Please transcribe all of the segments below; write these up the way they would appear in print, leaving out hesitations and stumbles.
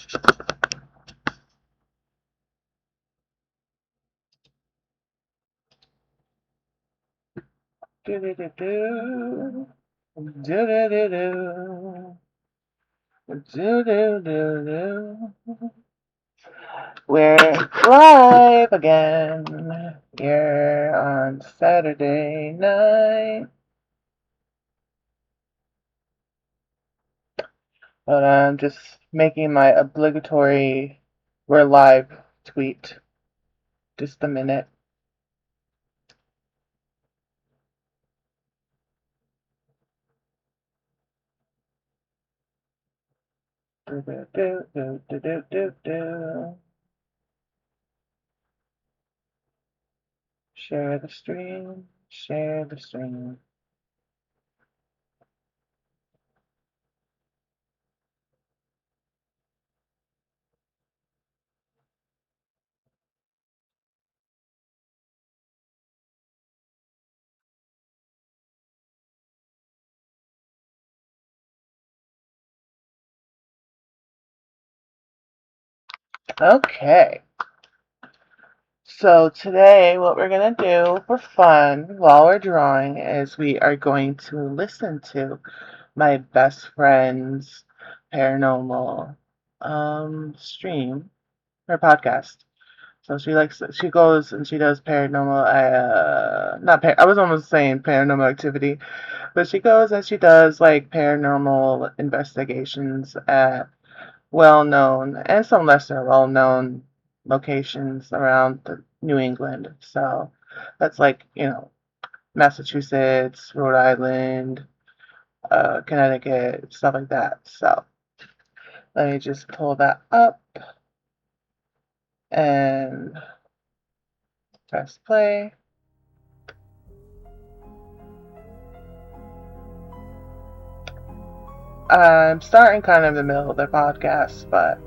Do do do do. Do do do do. Do do do do. We're live again here on Saturday night. But I'm just making my obligatory we're live tweet. Just a minute. Do do do do do do do do. Share the stream. Share the stream. Okay. So today what we're going to do for fun while we're drawing is we are going to listen to my best friend's paranormal stream, her podcast. So she goes and she does paranormal, I was almost saying paranormal activity, but she goes and she does like paranormal investigations at well-known and some lesser well-known locations around New England. So that's like, Massachusetts, Rhode Island, Connecticut, stuff like that. So let me just pull that up and press play. I'm starting kind of in the middle of their podcast, but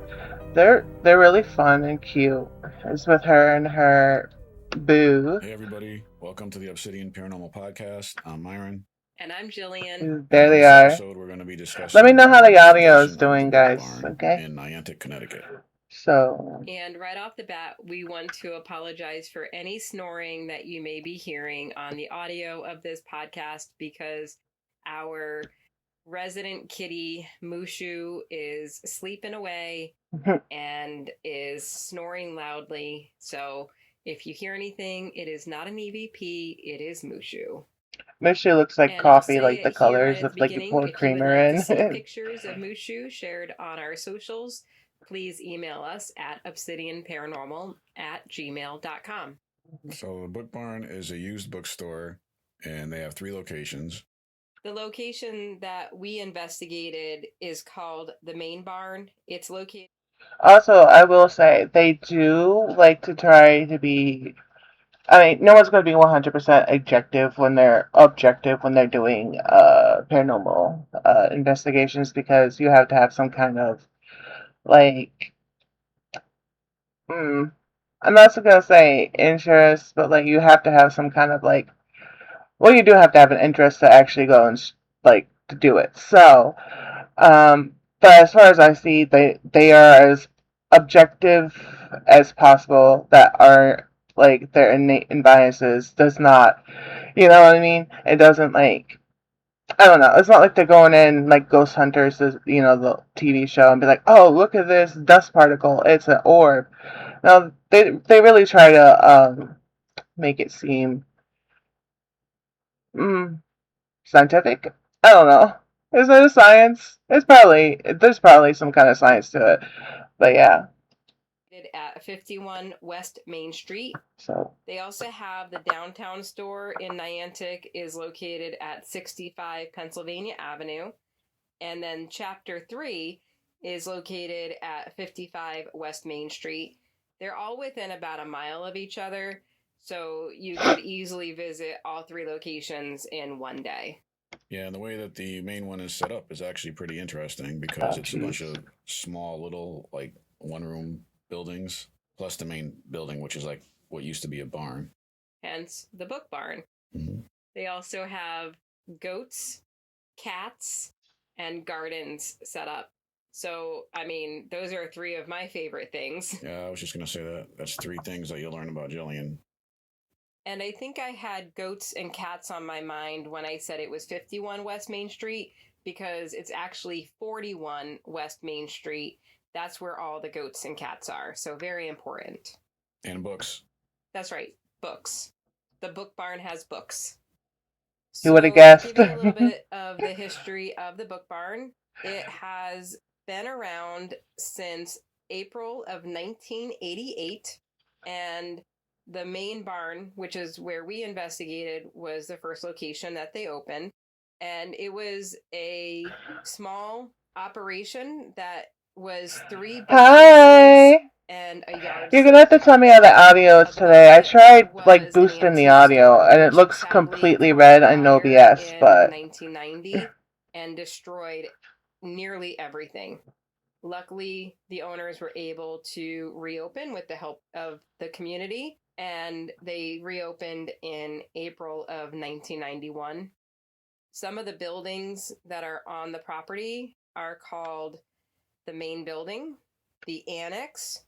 they're really fun and cute. It's with her and her boo. Hey everybody, welcome to the Obsidian Paranormal Podcast. I'm Myron. And I'm Jillian. There they this are. episode, we're going to be discussing Let me know how the audio is investigation of doing, the guys. Book Barn Okay. in Niantic, Connecticut. And right off the bat, we want to apologize for any snoring that you may be hearing on the audio of this podcast because our resident kitty, Mushu, is sleeping away and is snoring loudly. So if you hear anything, it is not an EVP, it is Mushu. Mushu looks like And coffee, like the colors of like you pour creamer in. If you would like to see pictures of Mushu shared on our socials, please email us at obsidianparanormal@gmail.com. So the Book Barn is a used bookstore, and they have 3 locations. The location that we investigated is called the Main Barn. It's located. Also, I will say they do like to try to be. I mean, no one's going to be 100% objective when they're doing paranormal investigations because you have to have some kind of like. I'm not going to say interest, but like you have to have some kind of like. Well, you do have to have an interest to actually go and like to do it. So, but as far as I see, they are as objective as possible. That are like their innate biases does not, you know what I mean? It doesn't like. I don't know. It's not like they're going in like Ghost Hunters, the TV show, and be like, "Oh, look at this dust particle. It's an orb." No, they really try to make it seem scientific. I don't know. Is it a science? There's probably some kind of science to it, but yeah. At 51 West Main Street. So they also have the downtown store in Niantic is located at 65 Pennsylvania Avenue, and then Chapter 3 is located at 55 West Main Street. They're all within about a mile of each other, so you could easily visit all 3 locations in one day. Yeah, and the way that the main one is set up is actually pretty interesting because it's a bunch of small little like one-room buildings plus the main building, which is like what used to be a barn. Hence the Book Barn. Mm-hmm. They also have goats, cats, and gardens set up. So, I mean, those are three of my favorite things. Yeah, I was just gonna say that. That's three things that you'll learn about Jillian. And I think I had goats and cats on my mind when I said it was 51 West Main Street, because it's actually 41 West Main Street. That's where all the goats and cats are. So, very important. And books. That's right, books. The Book Barn has books. Who would have So, guessed? give you a little bit of the history of the Book Barn. It has been around since April of 1988, and the main barn, which is where we investigated, was the first location that they opened. And it was a small operation that was 3 bookcases Hi. and a yard You're gonna have to sale. tell me how the audio is today. I tried like Was an boosting the antique audio, store, and it which looks sadly completely caught red. I know fire BS, in but 1990 and destroyed nearly everything. Luckily, the owners were able to reopen with the help of the community, and they reopened in April of 1991. Some of the buildings that are on the property are called the main building, the annex,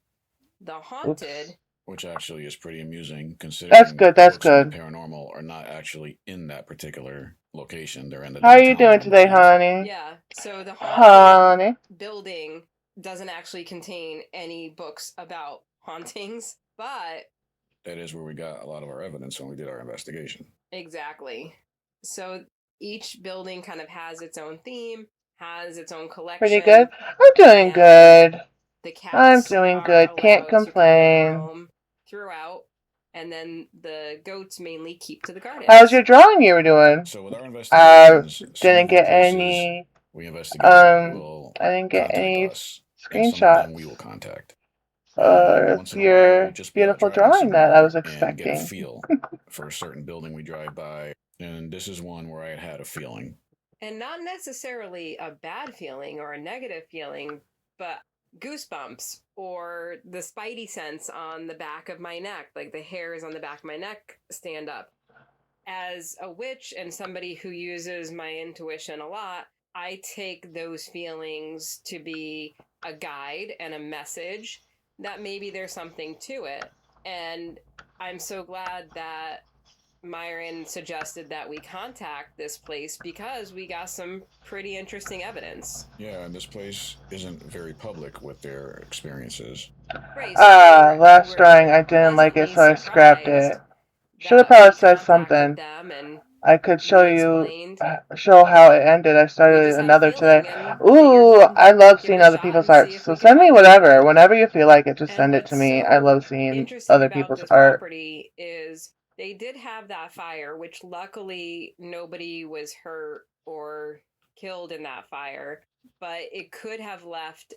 the haunted, oops. Which actually is pretty amusing, considering That's good. That's books in the good. paranormal are not actually in that particular location. They're in the How are you downtown, doing I today, believe. honey? yeah. So the haunted Honey. building doesn't actually contain any books about hauntings, but That is where we got a lot of our evidence when we did our investigation. exactly. So each building kind of has its own theme, has its own Pretty good? collection, I'm doing and good. the I'm cats doing are good. Can't allowed to come and complain. roam throughout, and then the goats mainly keep to the gardens. How's your drawing you were doing? So with our investigations, some Didn't of the get places any. we investigated will I didn't get contact any us, and some of them we will screenshots contact. And of once in a while, we'll your just be out beautiful driving drawing that I was somewhere and get a expecting. feel for a certain building we drive by. And this is one where I had a feeling. And not necessarily a bad feeling or a negative feeling, but goosebumps or the spidey sense on the back of my neck, like the hairs on the back of my neck stand up. As a witch and somebody who uses my intuition a lot, I take those feelings to be a guide and a message that maybe there's something to it. And I'm so glad that Myron suggested that we contact this place because we got some pretty interesting evidence. Yeah, and this place isn't very public with their experiences. Right, so Last drawing, I didn't like it, so I scrapped it. Should have probably said something. Them and I could show we you, explained show how it ended. I we started just had a another today. feeling and Ooh, figured I love we'd give seeing it a other shot people's and see art. if So we could send me find whatever. anything. Whenever you feel like it, just And send it to what's me. I so love seeing interesting other about people's this art. property is they did have that fire, which luckily nobody was hurt or killed in that fire, but it could have left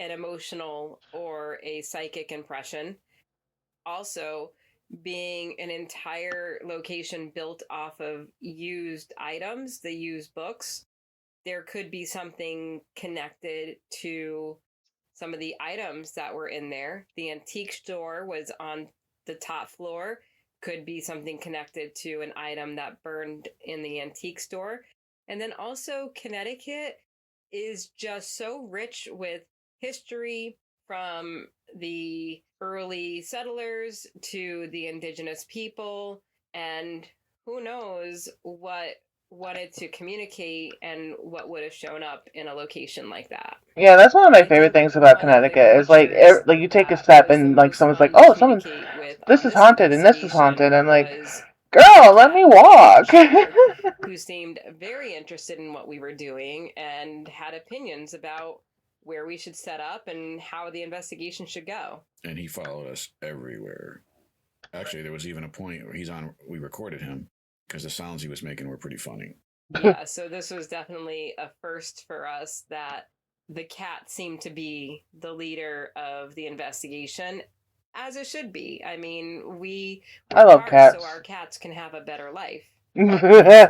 an emotional or a psychic impression. Also, being an entire location built off of used items, the used books, there could be something connected to some of the items that were in there. The antique store was on the top floor, could be something connected to an item that burned in the antique store. And then also, Connecticut is just so rich with history, from the early settlers to the indigenous people, and who knows what wanted to communicate and what would have shown up in a location like that. Yeah, that's one of my I favorite think things about one of the Connecticut is creatures like you take a that step was the and like most someone's like, fun to oh, someone, communicate with this on is this haunted and this is haunted. investigation I'm like, was girl, a let me cat walk. named Cheddar, who seemed very interested in what we were doing and had opinions about where we should set up and how the investigation should go. And he followed us everywhere. Actually, there was even a point where we recorded him because the sounds he was making were pretty funny. Yeah, so this was definitely a first for us that the cat seemed to be the leader of the investigation, as it should be. I mean, we I work love hard cats. so our cats can have a better life. It's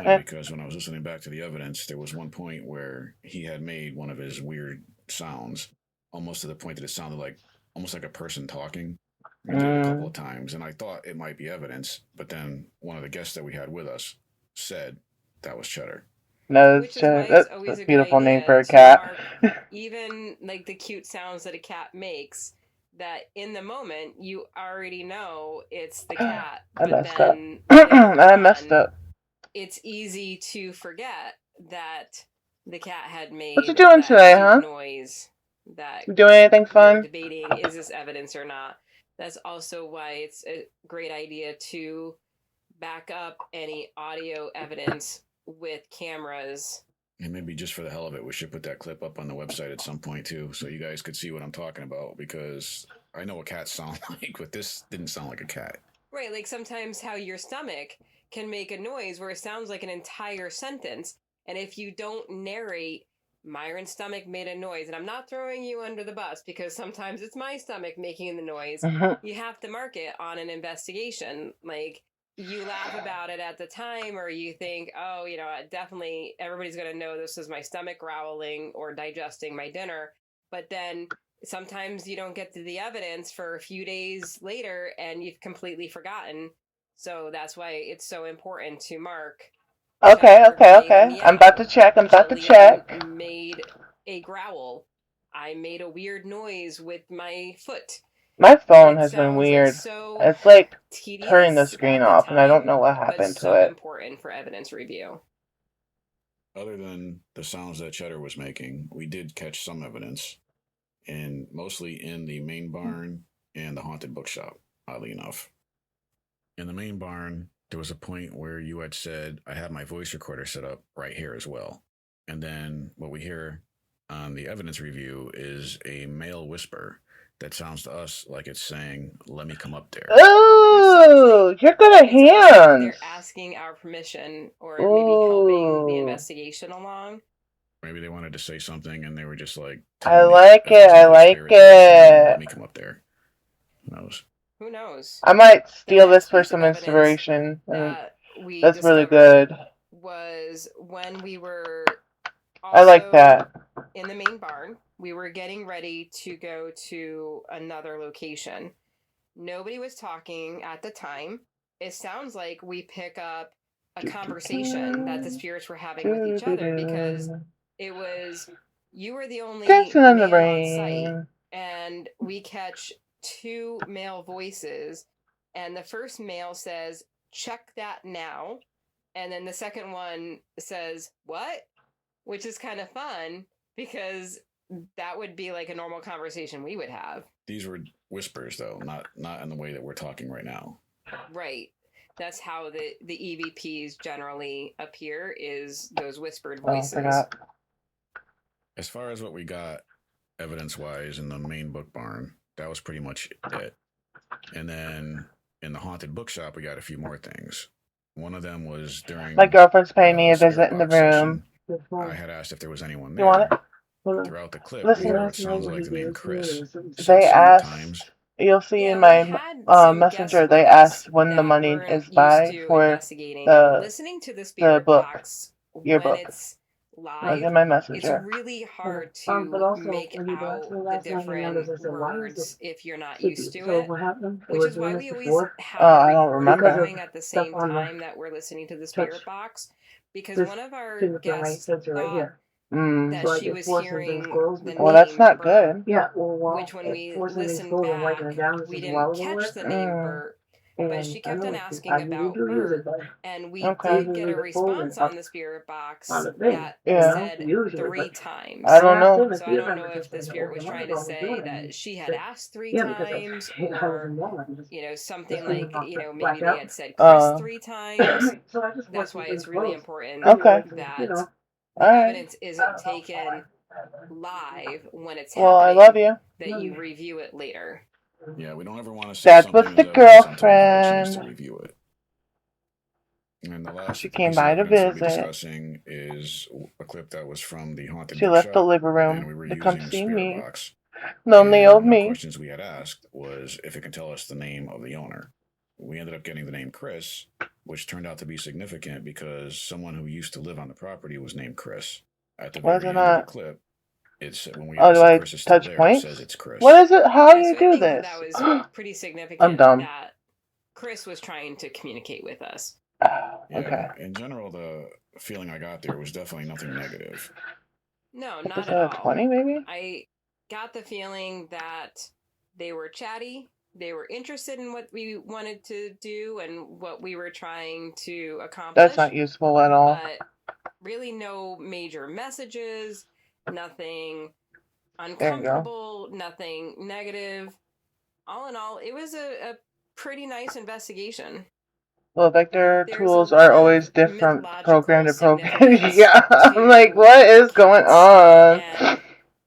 funny because when I was listening back to the evidence, there was one point where he had made one of his weird sounds, almost to the point that it sounded like almost like a person talking. He did it a couple of times, and I thought it might be evidence, but then one of the guests that we had with us said that was Cheddar. Nose Which is why chip. it's That's always a a good beautiful name idea for a to cat. mark even like the cute sounds that a cat makes, that in the moment you already know it's the cat, I but messed up. then later I messed on up. it's easy to forget that the cat had What you made doing that today, cute huh? noise that You doing anything we were fun? debating, is this evidence or not. That's also why it's a great idea to back up any audio evidence with cameras. And maybe just for the hell of it, we should put that clip up on the website at some point too, so you guys could see what I'm talking about. Because I know what cats sound like, but this didn't sound like a cat. Right, like sometimes how your stomach can make a noise where it sounds like an entire sentence. And if you don't narrate, Myron's stomach made a noise, and I'm not throwing you under the bus because sometimes it's my stomach making the noise. You have to mark it on an investigation. Like, you laugh about it at the time, or you think, oh, definitely everybody's going to know this is my stomach growling or digesting my dinner. But then sometimes you don't get to the evidence for a few days later and you've completely forgotten. So that's why it's so important to mark. Okay. Cheddar made a I'm about to meow. check. Jillian made a growl. I made a weird noise with my foot. My phone It has been sounds weird. so It's like tedious turning the screen at the off, and I don't time, know what but happened to so it. important for evidence review. Other than the sounds that Cheddar was making, we did catch some evidence, and mostly in the main barn and the haunted bookshop, oddly enough. In the main barn, there was a point where you had said, I have my voice recorder set up right here as well. And then what we hear on the evidence review is a male whisper that sounds to us like it's saying, let me come up there. Ooh, you're good at It's almost like hands. they're asking our permission, or maybe helping the investigation along. Maybe they wanted to say something and they were just like, I like it. let me come up there. Who knows? Who knows? I might steal The next this for piece of some evidence inspiration. that we That's really discovered good. was when we were I like that. in the main barn. We were getting ready to go to another location. Nobody was talking at the time. It sounds like we pick up a conversation that the spirits were having with each other, because it was, you were the only Dancing in the man on rain. site, and we catch two male voices, and the first male says, check that now, and then the second one says, what? Which is kind of fun, because that would be like a normal conversation we would have. These were whispers, though, not in the way that we're talking right now. Right. That's how the EVPs generally appear, is those whispered voices. Oh, I forgot. As far as what we got evidence-wise in the main book barn, that was pretty much it. And then in the haunted bookshop, we got a few more things. One of them was during my girlfriend's paying me a visit in the room. I had asked if there was anyone there. You want it? Throughout the clip, Listen, it sounds like the name Chris. They asked. You'll see in my messenger. They asked when the money is by for listening to the spirit book, box your when book. it's live. In my messenger. It's really hard to make out the different words if you're not used to it. Which is why we always have I don't remember. going at the same time that we're listening to the spirit box. Because one of our guests thought that she was hearing the name. Well, that's not good. Yeah, which when we listened back, we didn't catch the name Bert. But she kept on asking about Bert, and we did get a response on the spirit box that said 3 times. I don't know. So I don't know if the spirit was trying to say that she had asked 3 times, or something like, maybe they had said Chris 3 times. That's why it's really important that the evidence isn't taken live when it's happening. I love you. That you review it later. Yeah, we don't ever want to say That's something with the as evidence until we've had a chance girlfriend. to review it. And the last She came piece of by to evidence we'll be visit. discussing is a clip that was from the haunted She bookshop, left the living and we room were to using come the see spirit me. box. Lonely And old one of the me. questions we had asked was if it could tell us the name of the owner. We ended up getting the name Chris, which turned out to be significant because someone who used to live on the property was named Chris. At the very end of the clip, it's when we ask if Chris is still there, it says it's Chris. What is it? How do you do this? That was pretty significant. I'm dumb. That Chris was trying to communicate with us. Okay. In general, the feeling I got there was definitely nothing negative. No, not at Episode all. 20, maybe? I got the feeling that they were chatty. They were interested in what we wanted to do and what we were trying to accomplish. That's not useful at all. But really no major messages, nothing There you go. uncomfortable, nothing negative. All in all, it was a pretty nice investigation. Well, vector There's a tools lot are of always different mythological program to program. significance Yeah, I'm like, to what is going cats on? and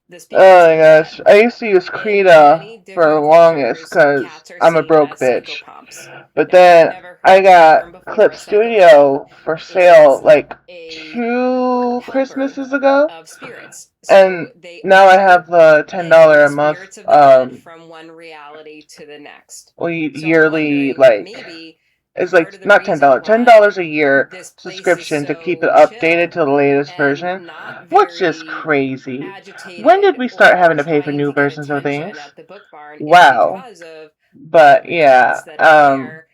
the Oh spirits my of the gosh. dead. I used to use In Krita many for the different longest cultures, because cats are I'm a seen broke as bitch. psychopomps. But Now, I've then never I heard the term got before. Clip A psychopomp Studio for sale is like a 2 helper Christmases ago. of spirits. And So they now I have usher the $10 in a the month spirits of the dead from one reality to the next. So I'm yearly, wondering, like, maybe it's part like of the not reason $10 why a year this place is subscription to keep it so updated to chill the latest and version, not which is very crazy. When agitated did we start or having to pay for trying new to get versions of attention things? at the book barn is Wow. because of But the yeah, cats that are there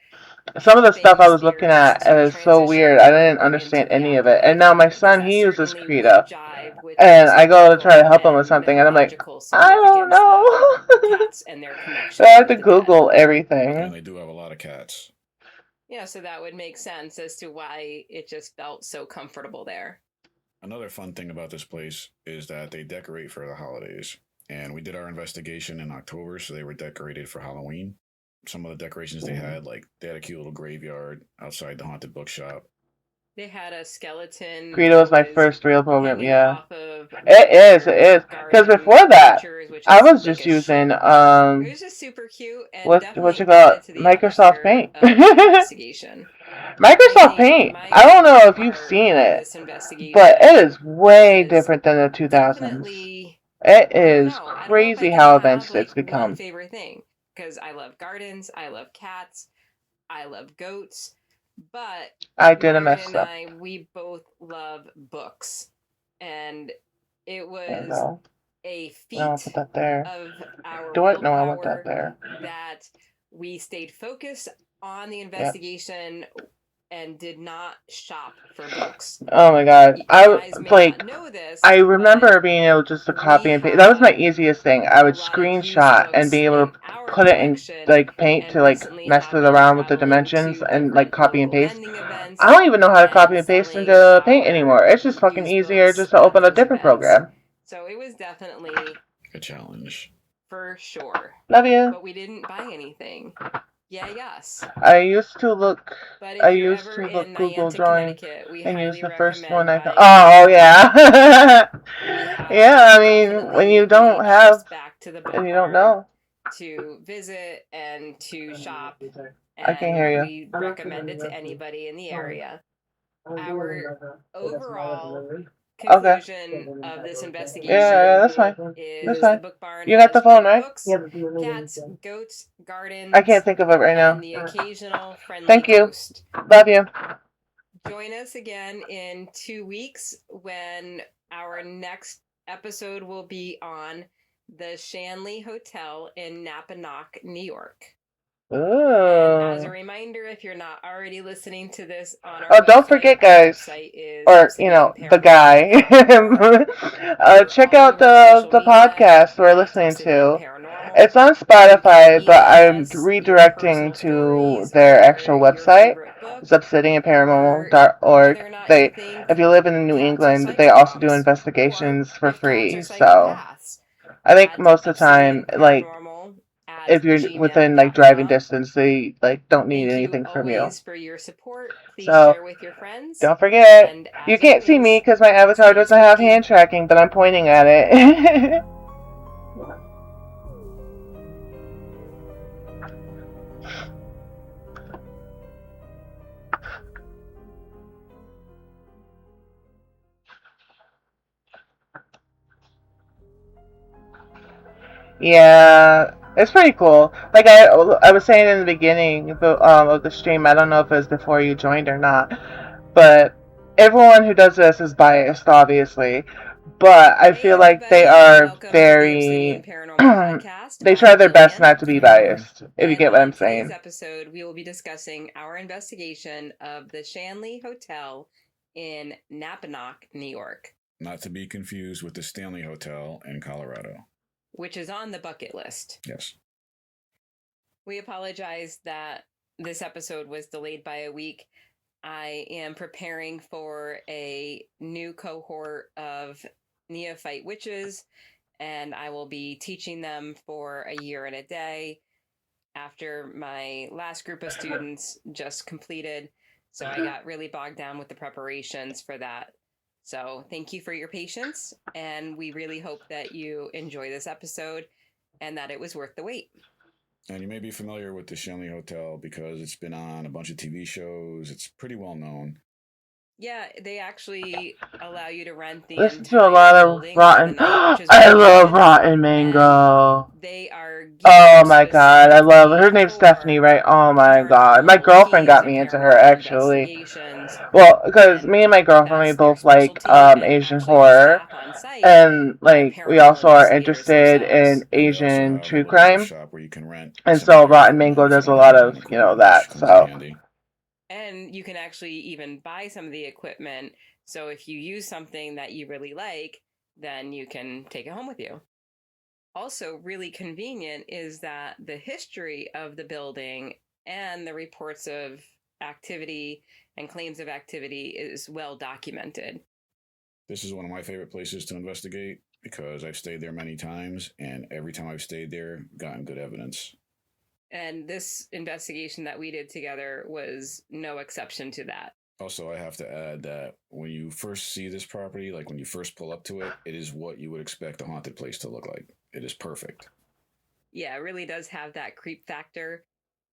some of the stuff helping I was looking spirits at to is so weird. transition I didn't over understand into the any of it. And afterlife, now my because son, that he uses certainly would Krita. jive with And the I go to try to historical help him with and something, and I'm like, mythological I don't significance of know. cats and their So connection I have with to the dead. Google And everything. they do have a lot of cats. Yeah, so that would make sense as to why it just felt so comfortable there. Another fun thing about this place is that they decorate for the holidays. And we did our investigation in October, so they were decorated for Halloween. Some of the decorations they had, like, they had a cute little graveyard outside the haunted bookshop. They had a skeleton Krita was that my was first real program, hanging yeah. off of one It of is. their Because garden before that, features, which I is was thick just as shit. using, It was just super cute and what definitely you call added it? to the Microsoft atmosphere Paint. of the investigation. I Microsoft think Paint. my I don't know favorite if you've part seen of it, this investigation but it is way was different than the 2000s. definitely, It I don't is know. I don't know if I crazy can how have advanced like it's one become. favorite thing, because I love gardens, I love cats, I love goats, but I did a Byron mess and up. we both love books, and it There you was go. a No, I'll put feat that there. of our Do it? No, I want willpower that there. that we stayed focused on the Yep. investigation and did not shop for books. Oh my god. You I guys may like. not know this, I but remember being able just to copy we and paste. That was my have easiest thing. I a would lot of used screenshot and books be able in to our put it in collection, like Paint and to like recently mess have it been around with the traveling dimensions to and like different copy and local paste. lending events I don't even know how to copy and and paste selling into Paint our anymore. It's just fucking used easier books just to at open a those different events. program. So it was definitely A challenge. for sure. Love you. But we didn't buy anything. Yeah, yes. I used to look. But if I you're used ever to look in Google Niantic, drawing Connecticut, we and use highly the first one recommend I buying found. Oh a book. yeah. We have Yeah, I mean, when definitely you don't made have trips back to the book and you don't barn know, to visit and to shop, I can't hear and you. we recommend it to anybody in the area. Our overall conclusion of this investigation Yeah, that's fine. is That's the fine. book barn You got the has phone, great right? books, cats, goats, gardens, I can't think of it right now. and the occasional friendly Thank you. ghost. Love you. Join us again in 2 weeks when our next episode will be on the Shanley Hotel in Napanoch, New York. And as a Ooh. reminder, if you're not already listening to this on our Oh, don't website, forget, our guys, website is or you know, the guy. obsidianparanormal.com. Check We're all out over social the media podcast we're at listening Obsidian to. Paranormal. It's on You Spotify, can but email I'm us your redirecting personal to stories their or actual your website. favorite book, It's or obsidianparanormal.org. whether or not you think If you live in New cats are England, they also do psychopoms, or investigations for if cats are free. So psychopaths. I think At most of the time, like if you're within like driving obsidianparanormal@gmail.com. distance, they like don't need Thank you anything from you. always for your support. Please So share with your friends. don't forget, And you as can't see me always, because my avatar stay doesn't have spooky. hand tracking, but I'm pointing at it. Yeah, it's pretty cool. Like I was saying in the beginning of the stream, I don't know if it was before you joined or not, but everyone who does this is biased, obviously. But I Hey feel like they everybody, are welcome to the Obsidian very. Paranormal Podcast. They I'm try their best Jillian, not to be biased, if you and get what on I'm today's saying. episode, we will be discussing our investigation of the Shanley Hotel in Napanoch, New York, Not to be confused with the Stanley Hotel in Colorado. which is on the bucket list. Yes. We apologize that this episode was delayed by a week. I am preparing for a new cohort of neophyte witches, and I will be teaching them for a year and a day after my last group of students just completed. So I got really bogged down with the preparations for that. So thank you for your patience, and we really hope that you enjoy this episode and that it was worth the wait. And you may be familiar with the Shanley Hotel because it's been on a bunch of TV shows. It's pretty well known. Yeah, they actually allow you to rent the Listen to a lot entire of building for the rotten. night, which is I really love good. Rotten Mango. They are geared Oh my god, I love her. Her specifically name's for Stephanie, right? Oh my god. My paranormal girlfriend got teams me and into her, paranormal actually. investigations. Well, because And me and my girlfriend, we that's their both like specialty. And Asian actually, the horror. staff on site And, are like, we paranormal also are investigators interested in themselves. And they also Asian have a true little crime. gift shop where you can rent And some so of their Rotten Mango equipment if does you a want lot to rent of, equipment, that, which comes in so. handy. And you can actually even buy some of the equipment. So if you use something that you really like, then you can take it home with you. Also, really convenient is that the history of the building and the reports of activity and claims of activity is well documented. This is one of my favorite places to investigate because I've stayed there many times, and every time I've stayed there, gotten good evidence. And this investigation that we did together was no exception to that. Also, I have to add that when you first see this property, like when you first pull up to it, it is what you would expect a haunted place to look like. It is perfect. Yeah, it really does have that creep factor.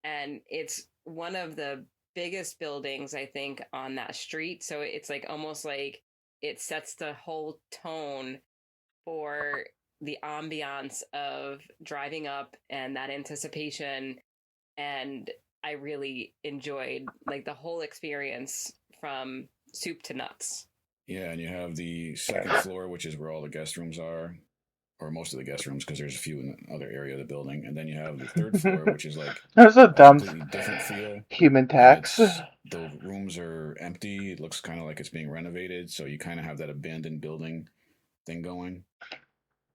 And it's one of the biggest buildings, I think, on that street. So it's like almost like it sets the whole tone for the ambiance of driving up and that anticipation. And I really enjoyed like the whole experience from soup to nuts. Yeah, and you have the second floor, which is where all the guest rooms are, or most of the guest rooms, because there's a few in the other area of the building. And then you have the third floor, which is like There's a a dumb completely different feel. human And tax. the rooms are empty. It looks kind of like it's being renovated, so you kind of have that abandoned building thing going.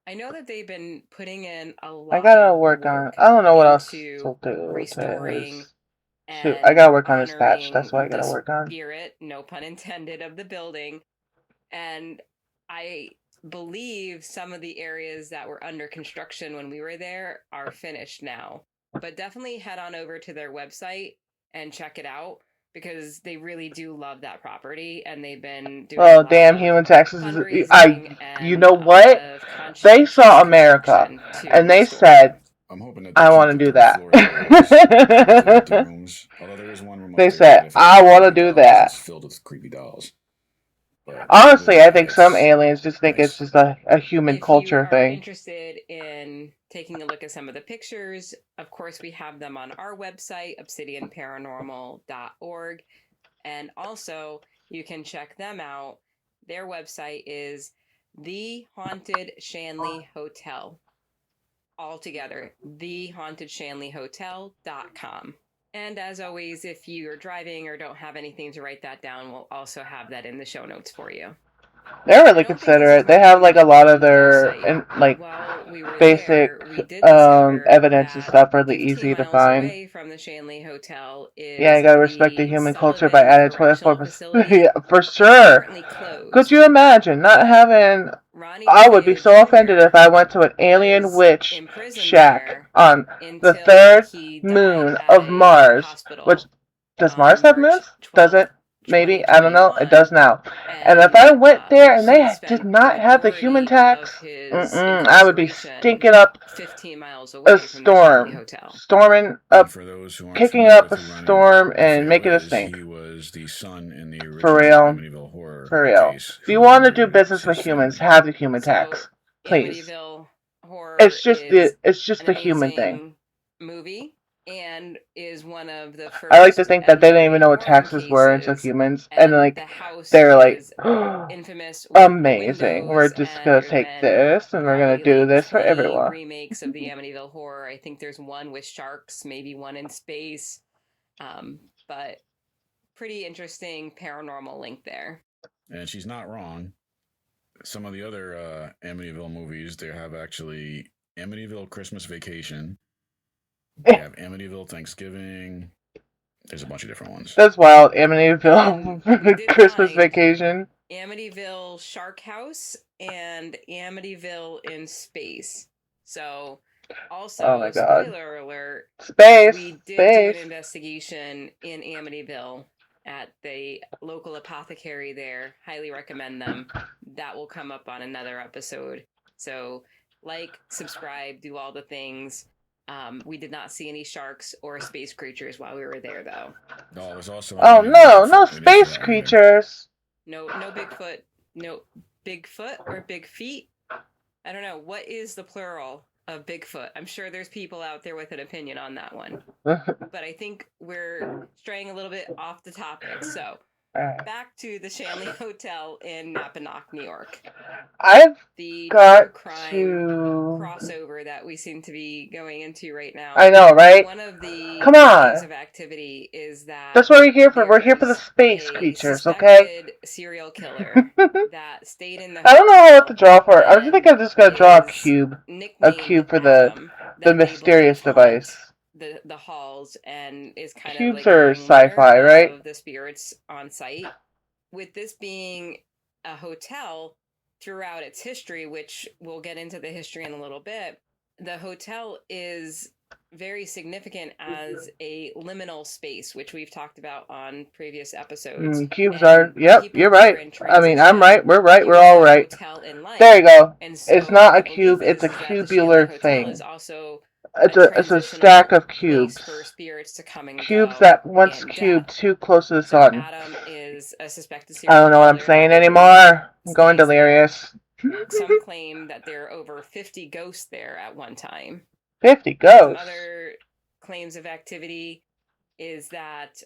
I know that they've been putting in a lot I gotta of work on. I don't know what else into to do to restoring his. and I gotta work on his patch. honoring That's what I gotta the work on. spirit, no pun intended, of the building. And I believe some of the areas that were under construction when we were there are finished now. But definitely head on over to their website and check it out because they really do love that property and they've been doing a Oh lot damn, of human taxes! fundraising You and know a lot what? of They conscientious saw America construction to and they restore. said, I'm hoping that "I they want keep to the do third floor as is, with the empty that." rooms. Although there is one room up They there said, that if "I anything want to creepy do dolls, that." it's filled with creepy dolls. But Honestly, other I than think that, some it's aliens just think it's nice. just a human If you culture are thing. interested in taking a look at some of the pictures, of course, we have them on our website, obsidianparanormal.org. And also, you can check them out. Their website is The Haunted Shanley Hotel. Altogether, thehauntedShanleyHotel.com. And as always, if you're driving or don't have anything to write that down, we'll also have that in the show notes for you. They're I really don't think this has considerate. They have like a mentioned lot on of the their website. While we were basic there, we did discover evidence and that stuff really 15 easy to miles find. away from the Shanley Hotel Yeah, you is gotta respect the the human culture by Sullivan adding Correctional 24%. Facility. Yeah, for It's sure. currently Could closed. you imagine not having? Ronnie I would be DeFeo so offended Jr. if I went to an alien was witch imprisoned shack there on the until third he died moon at of a Mars. Which hospital does Mars on have March moons? Does 12th, it? Maybe, I don't know. It 2021. does now. And if I went there and He they did spent not the have the human majority of tax, his I would be incarceration stinking up 15 miles a away from the Shanley storm, Hotel. storming And up, for those who aren't kicking familiar up with a who Ronnie storm and DeFeo making it is, stink. he was the son in the For original real. Amityville horror For real. case. If you who want to do murdered business his with humans, family. have the human So, tax, please. Amityville Horror It's just is the an human thing. amazing movie and is one of the I like to first think that they didn't even MTV know what Horror taxes were until cases, humans, and and like the house they're like, is infamous with the amazing. We're windows, just and gonna there's take been this and we're gonna probably do like this for 20 everyone. remakes of the Amityville Horror. I think there's one with sharks, maybe one in space, but pretty interesting paranormal link there. And she's not wrong. Some of the other Amityville movies, they have actually Amityville Christmas Vacation. They have Amityville Thanksgiving. There's a bunch of different ones. That's wild. Amityville did Christmas find- Vacation. Amityville Shark House and Amityville in Space. So, also, Oh my God. spoiler alert, Space. we did do Space. an investigation in Amityville at the local apothecary there. Highly recommend them. That will come up on another episode. So, like, subscribe, do all the things. We did not see any sharks or space creatures while we were there, though. No, there's also Oh no, no Bigfoot. We didn't see space that one either. creatures. No Bigfoot. No Bigfoot or Big Feet. I don't know. What is the plural of Bigfoot? I'm sure there's people out there with an opinion on that one. But I think we're straying a little bit off the topic. So, Alright. back to the Shanley Hotel in Mappanock, New York. I've The got true crime to. crossover that we seem to be going into right now. I know, right? One of the Come on. things of activity is that That's what we're here for. We're here for the there's space a creatures, okay? suspected serial killer that stayed in the I don't know what to hotel draw for. I and think I'm just gonna draw a is cube. nicknamed cube for the Adam, that The they mysterious believe haunt device. the halls and is kind Cubes of like a are ringleader sci-fi, right? of the spirits on site. With this being a hotel throughout its history, which we'll get into the history in a little bit, the hotel is very significant as a liminal space, which we've talked about on previous episodes. Cubes And are. Yep, people you're who are right. in I mean, I'm transition right. We're right. We're use all the right. hotel in life. There you go. And so It's not a the belief cube. It's a is that the cubular Shanley Hotel thing. is also It's a a stack of transitional place cubes. for spirits to come and Cubes go that once and cubed death. too close to the So sun. Adam is a suspected I serial don't know what I'm killer. saying anymore. I'm going Stays there. delirious. Some claim that there are over 50 ghosts there at one time. 50 Some ghosts. other claims of activity is that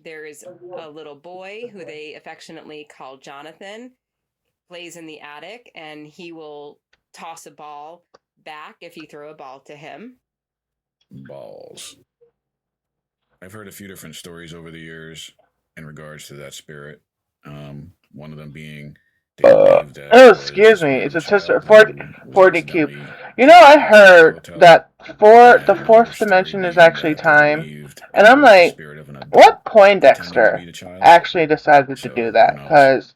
there is a little boy who they affectionately call Jonathan, plays in the attic, and he will toss a ball back if you throw a ball to him. Balls. I've heard a few different stories over the years in regards to that spirit. One of them being they believe that oh, it was excuse the me. spirit It's of a tester. child 40, who was 40 cube. accidentally You know, I taken into the heard hotel. that And the another fourth story dimension is being actually that they time. believed And it I'm was the like, spirit of an adult what pretending to Poindexter be the child. actually decided to So, do that? who knows? Because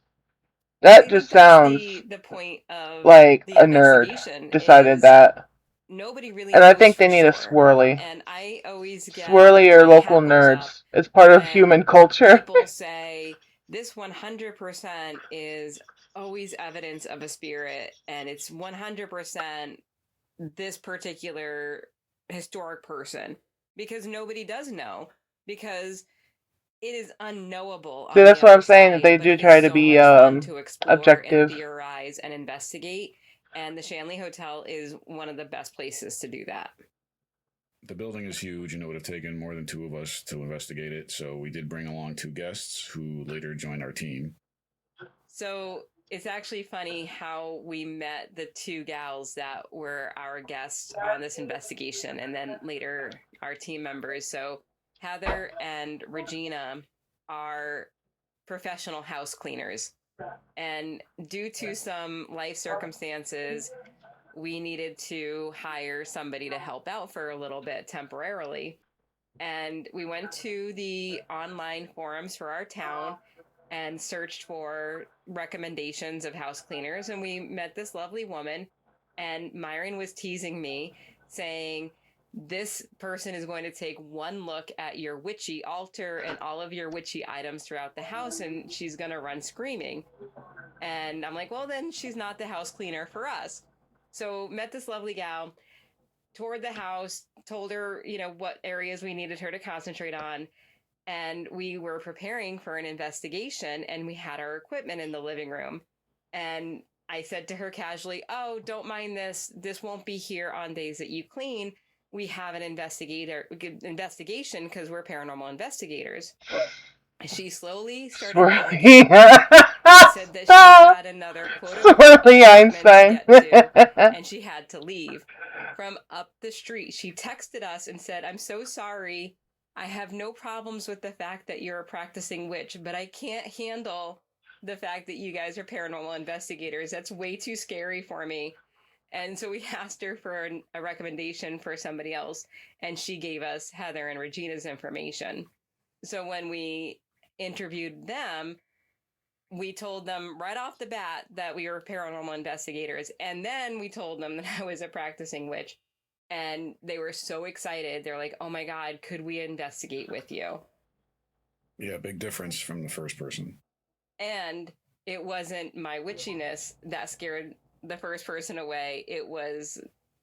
I that think just that's sounds the point of like the a nerd investigation decided is that. nobody really And I knows think for they need a sure. swirly. And I always get Swirly or my local hackles up nerds. It's part of when human culture. people say this 100% is always evidence of a spirit, and it's 100% this particular historic person, because nobody does know, because it is unknowable on See, that's the what other I'm saying, that side, they but do it is try to so be much fun to explore objective. and theorize and investigate, and the Shanley Hotel is one of the best places to do that. The building is huge, and it would have taken more than two of us to investigate it. So we did bring along two guests who later joined our team. So it's actually funny how we met the two gals that were our guests on this investigation, and then later our team members. So Heather and Regina are professional house cleaners, and due to some life circumstances, we needed to hire somebody to help out for a little bit temporarily. And we went to the online forums for our town and searched for recommendations of house cleaners. And we met this lovely woman. And Myron was teasing me, saying, this person is going to take one look at your witchy altar and all of your witchy items throughout the house, and she's going to run screaming. And I'm like, well, then she's not the house cleaner for us. So met this lovely gal, toured the house, told her, what areas we needed her to concentrate on. And we were preparing for an investigation, and we had our equipment in the living room. And I said to her casually, oh, don't mind this. This won't be here on days that you clean. We have an investigation because we're paranormal investigators. She slowly started Swirly. said that she had another Swirly Einstein. and she had to leave. From up the street, she texted us and said, I'm so sorry. I have no problems with the fact that you're a practicing witch, but I can't handle the fact that you guys are paranormal investigators. That's way too scary for me. And so we asked her for a recommendation for somebody else, and she gave us Heather and Regina's information. So when we interviewed them, we told them right off the bat that we were paranormal investigators. And then we told them that I was a practicing witch. And they were so excited. They're like, oh my God, could we investigate with you? Yeah, big difference from the first person. And it wasn't my witchiness that scared the first person away. It was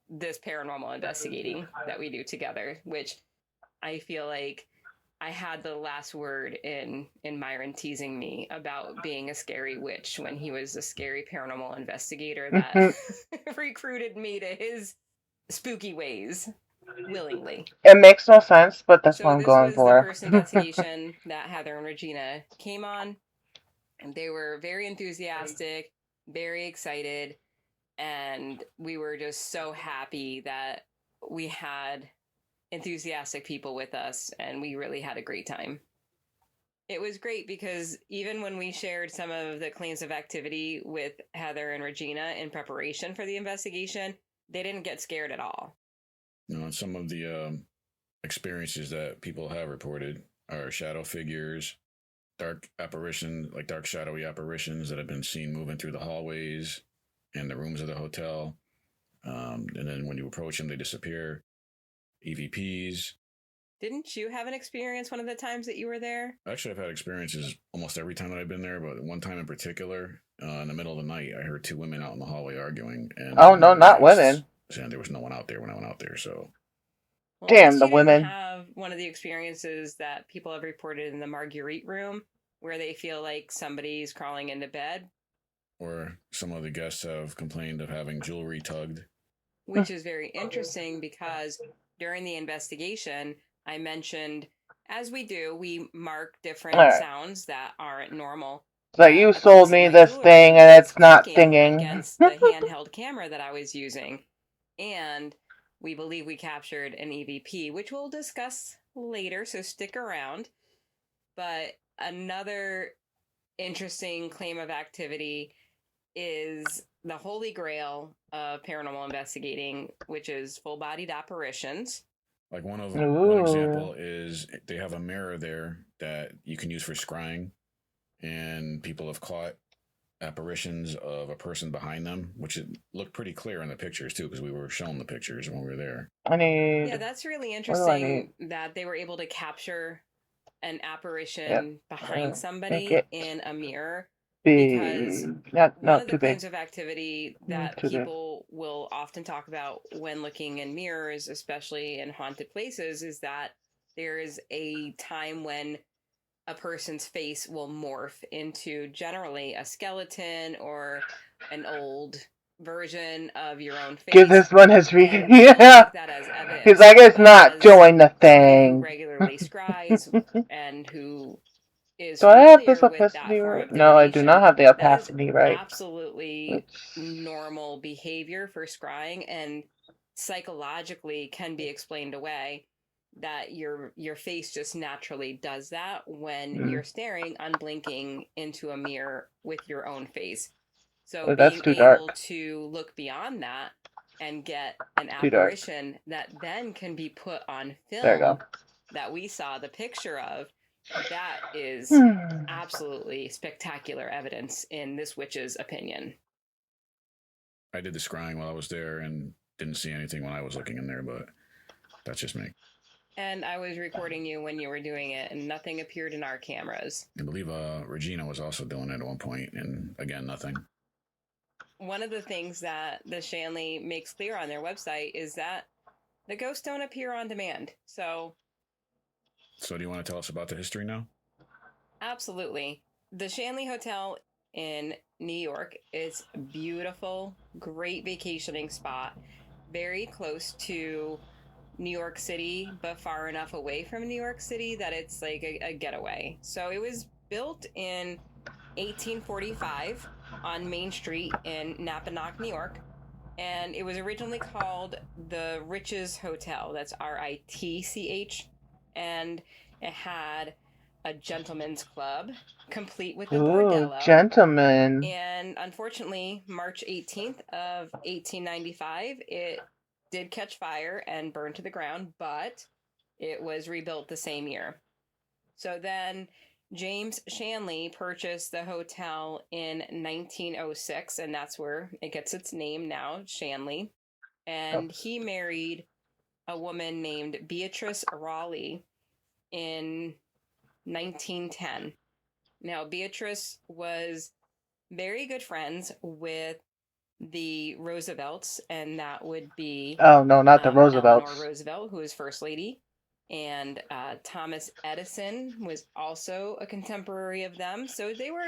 this paranormal investigating that we do together, which I feel like I had the last word in Myron teasing me about being a scary witch when he was a scary paranormal investigator that recruited me to his spooky ways willingly. It makes no sense, but that's what I'm this going was for. the first investigation that Heather and Regina came on, and they were very enthusiastic, very excited, and we were just so happy that we had enthusiastic people with us, and we really had a great time. It was great because even when we shared some of the claims of activity with Heather and Regina in preparation for the investigation, they didn't get scared at all. Some of the experiences that people have reported are shadow figures, dark apparitions, like dark shadowy apparitions that have been seen moving through the hallways and the rooms of the hotel. And then when you approach them, they disappear. EVPs. Didn't you have an experience one of the times that you were there? Actually, I've had experiences almost every time that I've been there, but one time in particular, in the middle of the night, I heard two women out in the hallway arguing. And oh, no, not women. And there was no one out there when I went out there, so... Well, Damn, the you women. didn't have one of the experiences that people have reported in the Marguerite room, where they feel like somebody's crawling into bed. Or some of the guests have complained of having jewelry tugged. Which is very interesting because during the investigation, I mentioned, as we do, we mark different sounds that aren't normal. So you sold me this thing and it's not singing. Against the handheld camera that I was using. And we believe we captured an EVP, which we'll discuss later, so stick around. But another interesting claim of activity is the holy grail of paranormal investigating, which is full-bodied apparitions. Like one example is they have a mirror there that you can use for scrying, and people have caught apparitions of a person behind them, which looked pretty clear in the pictures too, because we were shown the pictures when we were there. Yeah, that's really interesting that they were able to capture an apparition behind somebody in a mirror. Because one of the kinds of activity that people will often talk about when looking in mirrors, especially in haunted places, is that there is a time when a person's face will morph into generally a skeleton or an old version of your own face. Give this one his reading. Yeah. He's like, it's not doing the thing. Regularly scries and who is do I have this opacity right? No, I do not have the opacity right. Absolutely normal behavior for scrying, and psychologically can be explained away. That your face just naturally does that when you're staring unblinking into a mirror with your own face. So being able to look beyond that and get an apparition that then can be put on film that we saw the picture of, that is absolutely spectacular evidence in this witch's opinion. I did the scrying while I was there and didn't see anything when I was looking in there, but that's just me. And I was recording you when you were doing it, and nothing appeared in our cameras. I believe Regina was also doing it at one point, and again, nothing. One of the things that the Shanley makes clear on their website is that the ghosts don't appear on demand. So do you want to tell us about the history now? Absolutely. The Shanley Hotel in New York is a beautiful, great vacationing spot, very close to New York City, but far enough away from New York City that it's like a getaway. So it was built in 1845 on Main Street in Napanoch, New York. And it was originally called the Riches Hotel. That's RITCH. And it had a gentleman's club, complete with a Ooh, bordello. gentlemen. And unfortunately, March 18th of 1895, it did catch fire and burn to the ground, but it was rebuilt the same year. So then James Shanley purchased the hotel in 1906, and that's where it gets its name now, Shanley. And he married a woman named Beatrice Raleigh in 1910. Now, Beatrice was very good friends with the Roosevelts, and that would be Oh, no, not the Eleanor Roosevelts. Roosevelt, who was First Lady, and Thomas Edison was also a contemporary of them. So they were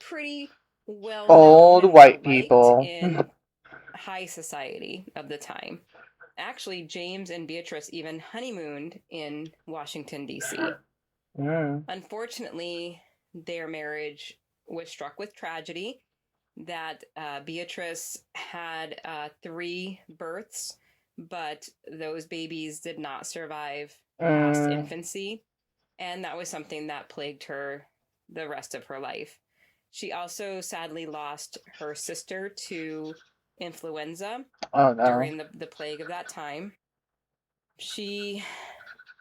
pretty well known Old and white well-liked people. in high society of the time. Actually, James and Beatrice even honeymooned in Washington, D.C. Mm. Unfortunately, their marriage was struck with tragedy. That Beatrice had 3 births, but those babies did not survive past infancy, and that was something that plagued her the rest of her life. She also sadly lost her sister to influenza during the plague of that time. She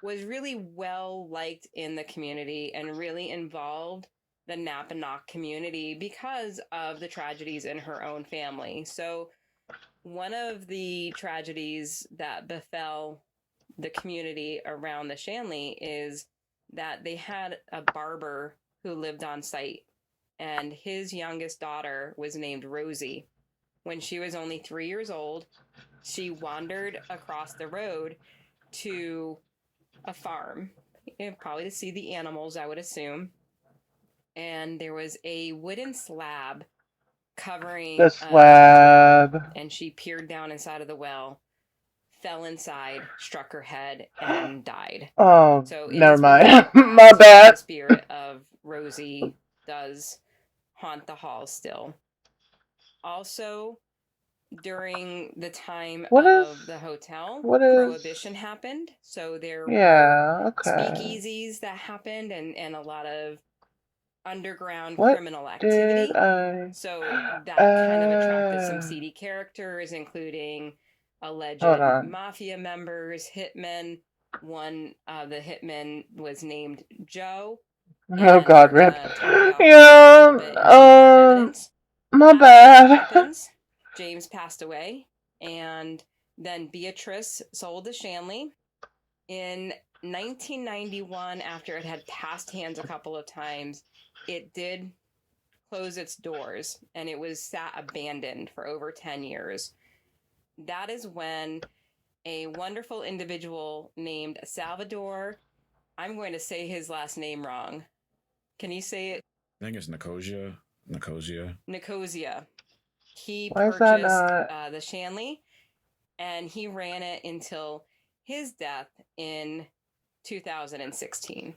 was really well liked in the community and really involved the Napanoch community because of the tragedies in her own family. So one of the tragedies that befell the community around the Shanley is that they had a barber who lived on site, and his youngest daughter was named Rosie. When she was only 3 years old, she wandered across the road to a farm, probably to see the animals, I would assume. And there was a wooden slab covering the slab, and she peered down inside of the well, fell inside, struck her head, and died. Oh, so never mind. My My bad. The spirit of Rosie does haunt the halls still. Also, during the time of the hotel, Prohibition happened. So there were speakeasies that happened and a lot of underground criminal activity. So that kind of attracted some seedy characters, including alleged mafia members, hitmen. One of the hitmen was named Joe. Oh God, rip. Yeah, my bad. James passed away, and then Beatrice sold the Shanley. In 1991, after it had passed hands a couple of times, it did close its doors, and it was sat abandoned for over 10 years. That is when a wonderful individual named Salvador, I'm going to say his last name wrong. Can you say it? I think it's Nicosia. He purchased the Shanley, and he ran it until his death in 2016.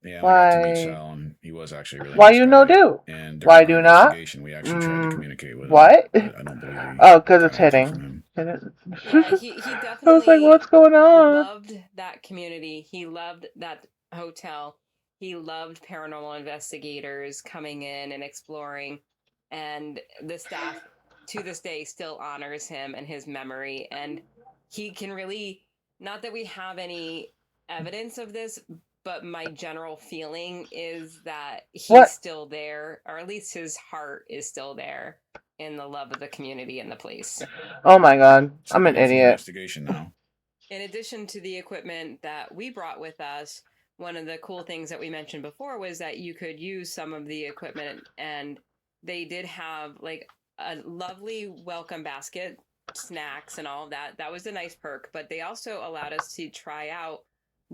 Yeah, I got to meet Sal, and he was actually really Why nice you guy. no do? And Why do not? We actually tried to communicate with him. What? I don't believe he oh, because it's hitting. Yeah, he definitely I was like, what's going on? Loved that community. He loved that hotel. He loved paranormal investigators coming in and exploring. And the staff to this day still honors him and his memory. And he can really, not that we have any evidence of this, but my general feeling is that he's still there, or at least his heart is still there in the love of the community and the place. Oh my God, I'm an idiot. Investigation now. In addition to the equipment that we brought with us, one of the cool things that we mentioned before was that you could use some of the equipment, and they did have like a lovely welcome basket, snacks and all of that. That was a nice perk, but they also allowed us to try out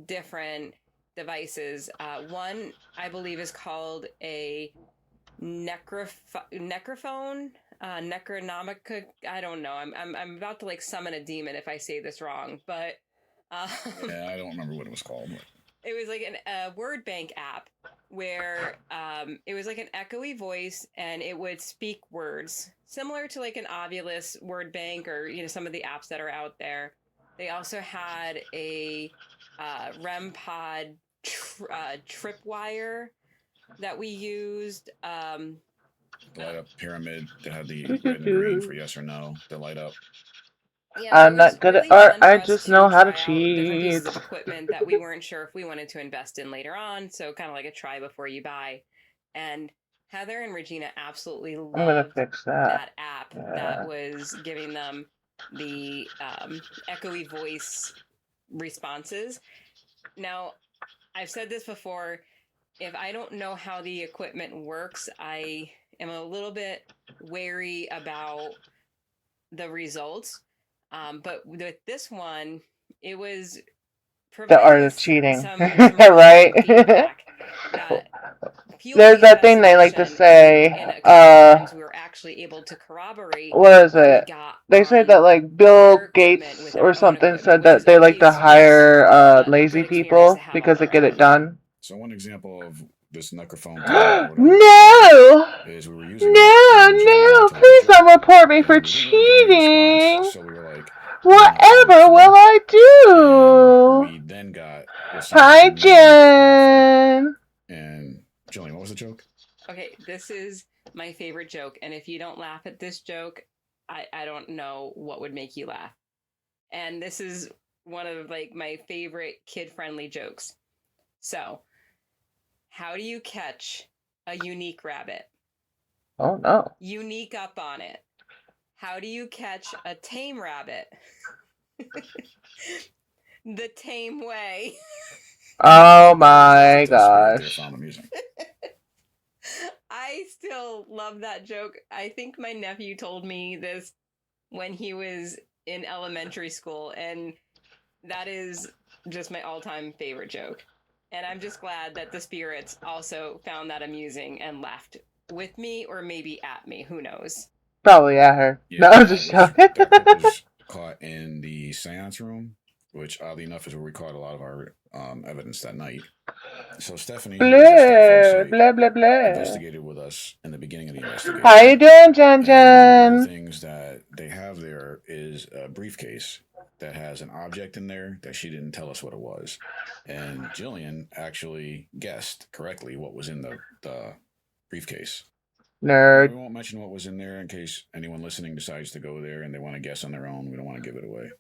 different devices. One, I believe, is called a necrophone, necronomica. I don't know. I'm about to like summon a demon if I say this wrong, but yeah, I don't remember what it was called. But it was like a word bank app where it was like an echoey voice, and it would speak words similar to like an Ovilus word bank, or some of the apps that are out there. They also had a REM pod tripwire that we used. The light up pyramid that had the Do, do, red and green do. for yes or no. The light up. Yeah, so I'm it not was good at really art. fun for I us just know how to try out different pieces cheat. of equipment that we weren't sure if we wanted to invest in later on. So kind of like a try before you buy. And Heather and Regina absolutely I'm gonna loved fix that. that app Yeah. that was giving them the echoey voice responses. Now, I've said this before. If I don't know how the equipment works, I am a little bit wary about the results. But with this one, it was The art providing of cheating, some really right? good feedback. That fueled There's the that thing they like to investigation, say. and a couple times we were actually able to corroborate What is what we it? got They say on that like Bill their equipment Gates with or our own something equipment, said which that is they like to always hire a lazy good experience to people have because on they get our it own. done. So one example of this microphone thing or whatever No! is we were using it, No, and Julian and I no! told Please the don't joke, report me and for we didn't really get any response. cheating! So we were like, we don't know if it was Whatever will funny. I And do? we then got what sounded like Hi, a man laughing. Jen! And Julian, what was the joke? Okay, this is my favorite joke, and if you don't laugh at this joke, I don't know what would make you laugh. And this is one of like my favorite kid-friendly jokes. So, how do you catch a unique rabbit? Oh no. Unique up on it. How do you catch a tame rabbit? The tame way. Oh my That's the spirit there gosh. found amusing. I still love that joke. I think my nephew told me this when he was in elementary school, and that is just my all-time favorite joke. And I'm just glad that the spirits also found that amusing and laughed with me or maybe at me. Who knows? Probably at her. Yeah, No, I'm just joking. that clip was caught in the seance room, which oddly enough is where we caught a lot of our evidence that night. So Stephanie, who was the staff on Blah, site, blah, blah. investigated with us in the beginning of the investigation. How you doing, Jen And one of the Jen? things that they have there is a briefcase that has an object in there that she didn't tell us what it was. And Jillian actually guessed correctly what was in the briefcase. Nerd. We won't mention what was in there in case anyone listening decides to go there and they want to guess on their own. We don't want to give it away.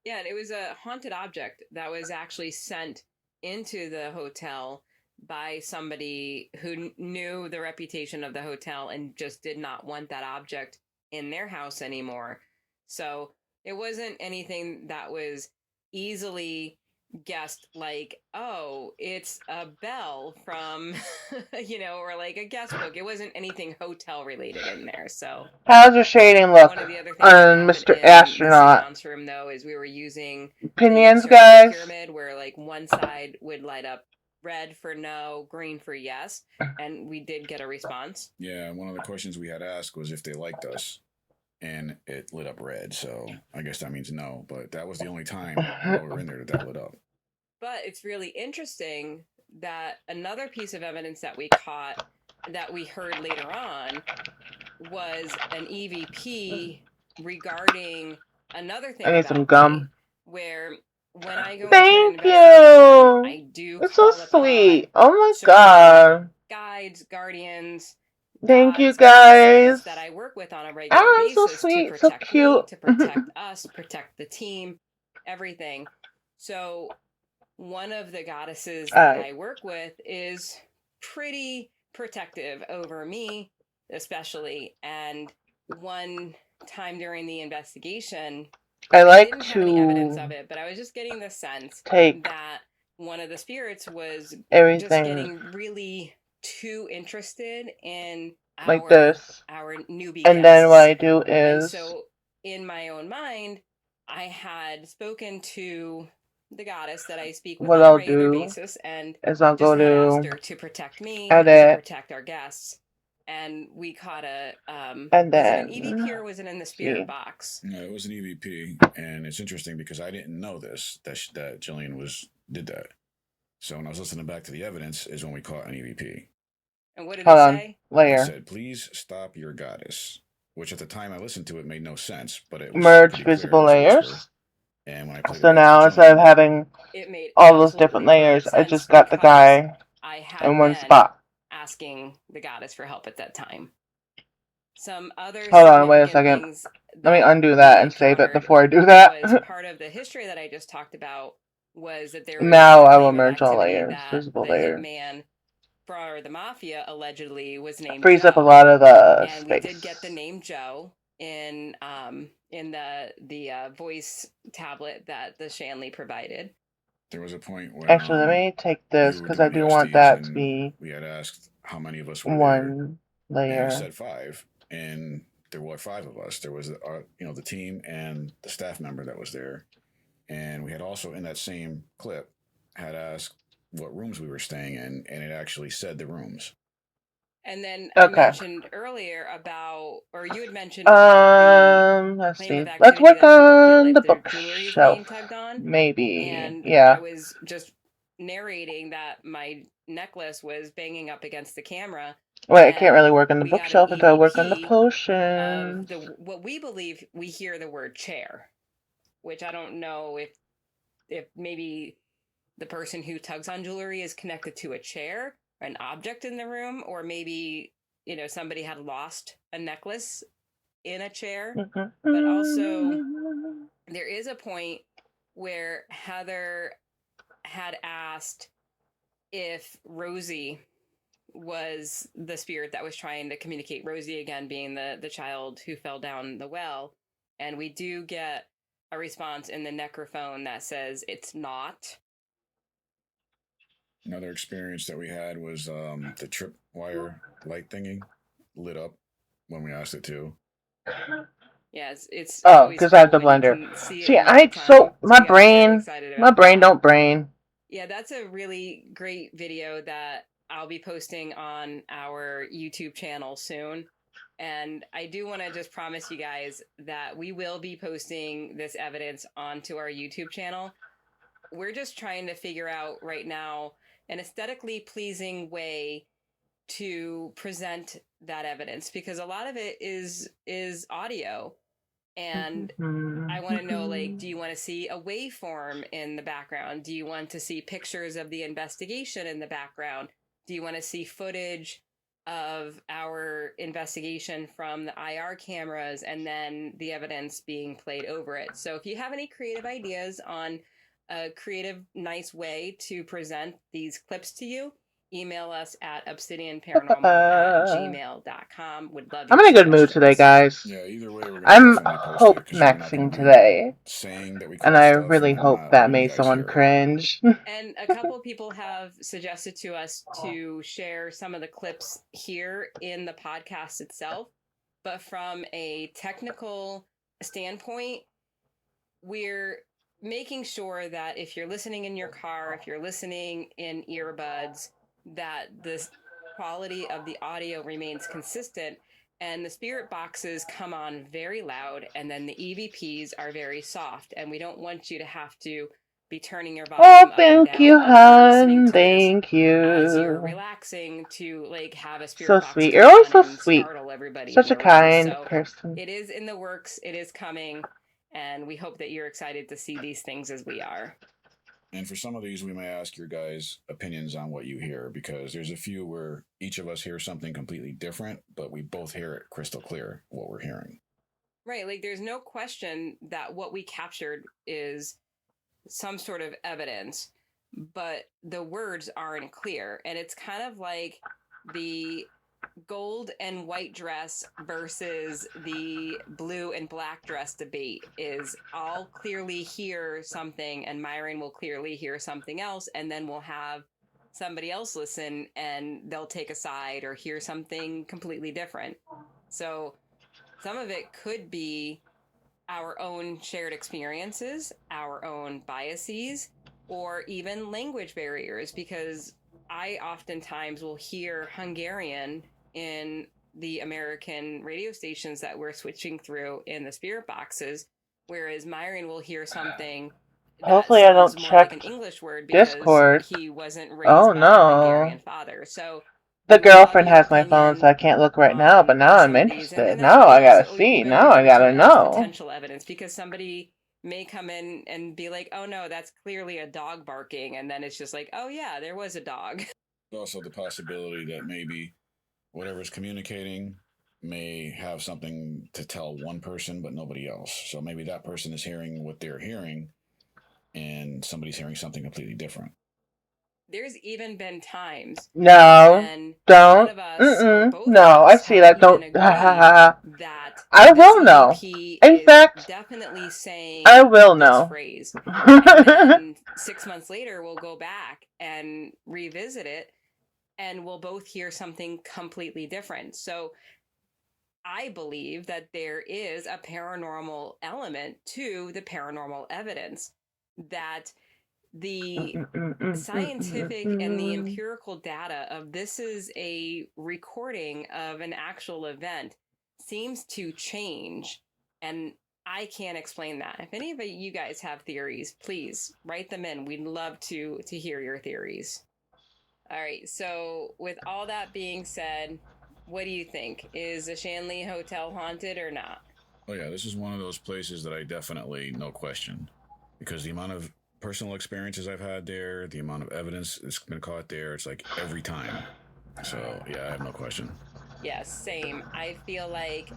Yeah, and it was a haunted object that was actually sent into the hotel by somebody who knew the reputation of the hotel and just did not want that object in their house anymore. So it wasn't anything that was easily guessed, like, oh, it's a bell from, or like a guest book. It wasn't anything hotel related in there. So how's your shading look one of the other things on Mr. Astronaut? The seance room, though, is we were using Opinions, the yes or no guys? pyramid, where like one side would light up red for no, green for yes, and we did get a response. Yeah, one of the questions we had asked was if they liked us, and it lit up red. So I guess that means no. But that was the only time while we were in there that lit up. But it's really interesting that another piece of evidence that we caught that we heard later on was an EVP regarding another thing. I need about some gum. me, where when I go Thank into an investigation, I do It's so call upon sweet. Oh my certain god. guides, guardians, Thank you, gods, guys. goddesses that I work with on a regular Oh, so basis sweet, to so protect cute. me, to protect us, protect the team, everything. So one of the goddesses that I work with is pretty protective over me, especially. And one time during the investigation, I like didn't have any evidence of to it, but I was just getting the sense take that one of the spirits was just everything getting really too interested in like this. our newbie And guests. then what I do And is so in my own mind, I had spoken to the goddess that I speak with what on a I'll regular do basis, and is I'll just go had asked to her to protect me, edit, to protect our guests. And we caught a and was it an then EVP or was it in the spirit see. box? No, it was an EVP, and it's interesting because I didn't know this that Jillian did that. So when I was listening back to the evidence, is when we caught an EVP. And what did Hold it on. say? It Layer. said, "Please stop your goddess," which at the time I listened to it made no sense, but it was Merge pretty clear visible it was a whisper. layers. And when I played it So back now to instead of John, having it made all those absolutely different layers, perfect I sense just got the because guy I had in one been spot. asking the goddess for help at that time. Some other Hold on, wait a significant second. things Let me that undo we that and save it encountered before I do was that. part of the history that I just talked about was that there was Now a I will claim of merge all activity layers. that Visible the layer. hitman for the mafia allegedly was named Frees up a Joe. lot of the And space. we did get the name Joe in the voice tablet that the Shanley provided. there was a point when Actually, let me take this we were because I doing do want ASTs that to and be we had asked how many of us were there, one and layer. he said 5, and there were 5 of us. There was the team and the staff member that was there, and we had also in that same clip had asked what rooms we were staying in, and it actually said the rooms. And then I Okay. mentioned earlier about, or you had mentioned about Let's the claim see. of Let's activity work that people feel on like the their jewelry is being bookshelf. tugged on. Maybe. And Yeah. I was just narrating that my necklace was banging up against the camera. Wait, I can't really work on the we got an bookshelf until I work on the EVP potions. of what we believe we hear the word chair, which I don't know if maybe the person who tugs on jewelry is connected to a chair, an object in the room, or maybe somebody had lost a necklace in a chair. But also there is a point where Heather had asked if Rosie was the spirit that was trying to communicate, Rosie again being the child who fell down the well, and we do get a response in the necrophone that says it's not. Another experience that we had was the tripwire light thingy lit up when we asked it to. Yes, it's oh, because I have the blender. See, my brain don't brain. Yeah, that's a really great video that I'll be posting on our YouTube channel soon. And I do want to just promise you guys that we will be posting this evidence onto our YouTube channel. We're just trying to figure out right now an aesthetically pleasing way to present that evidence, because a lot of it is audio. And I want to know, do you want to see a waveform in the background? Do you want to see pictures of the investigation in the background? Do you want to see footage of our investigation from the IR cameras and then the evidence being played over it? So if you have any creative ideas on a creative, nice way to present these clips to you, email us at obsidianparanormal@gmail.com. Would love your I'm in a good mood today, guys. Yeah, either way, we're I'm hope maxing today. Saying that we and I really hope that made someone cringe. And a couple of people have suggested to us to share some of the clips here in the podcast itself. But from a technical standpoint, we're making sure that if you're listening in your car, if you're listening in earbuds, that the quality of the audio remains consistent, and the spirit boxes come on very loud, and then the EVPs are very soft, and we don't want you to have to be turning your volume up and down. Thank you, hon. Thank you. As you're relaxing to have a spirit box sweet. You're always so sweet. Startle everybody. Such a kind person. It is in the works. It is coming. And we hope that you're excited to see these things as we are. And for some of these, we may ask your guys' opinions on what you hear, because there's a few where each of us hears something completely different, but we both hear it crystal clear what we're hearing. Right. There's no question that what we captured is some sort of evidence, but the words aren't clear. And it's kind of like the gold and white dress versus the blue and black dress debate is I'll clearly hear something and Myron will clearly hear something else, and then we'll have somebody else listen and they'll take a side or hear something completely different. So some of it could be our own shared experiences, our own biases, or even language barriers, because I oftentimes will hear Hungarian in the American radio stations that we're switching through in the spirit boxes, whereas Myron will hear something. Hopefully, I don't check like an English word because Discord. he wasn't raised by a Hungarian father. So the girlfriend has my phone, so I can't look right now. But now I'm interested. Now I gotta see. Now I gotta know. Potential evidence, because somebody may come in and be like, oh no, that's clearly a dog barking. And then it's just like, oh yeah, there was a dog. Also, the possibility that maybe whatever's communicating may have something to tell one person, but nobody else. So maybe that person is hearing what they're hearing and somebody's hearing something completely different. There's even been times No, when don't. one of us or both No, of us I see have that. Don't. even agreed that I this will know. EMP In is fact, definitely saying I will this know. phrase. And then 6 months later, we'll go back and revisit it, and we'll both hear something completely different. So I believe that there is a paranormal element to the paranormal evidence, that the scientific and the empirical data of this is a recording of an actual event seems to change, and I can't explain that. If any of you guys have theories, please write them in. We'd love to hear your theories. All right, so with all that being said, what do you think? Is the Shanley Hotel haunted or not? Oh yeah, this is one of those places that I definitely, no question, because the amount of personal experiences I've had there, the amount of evidence that's been caught there, it's like every time. So yeah, I have no question. Yes, same. I feel like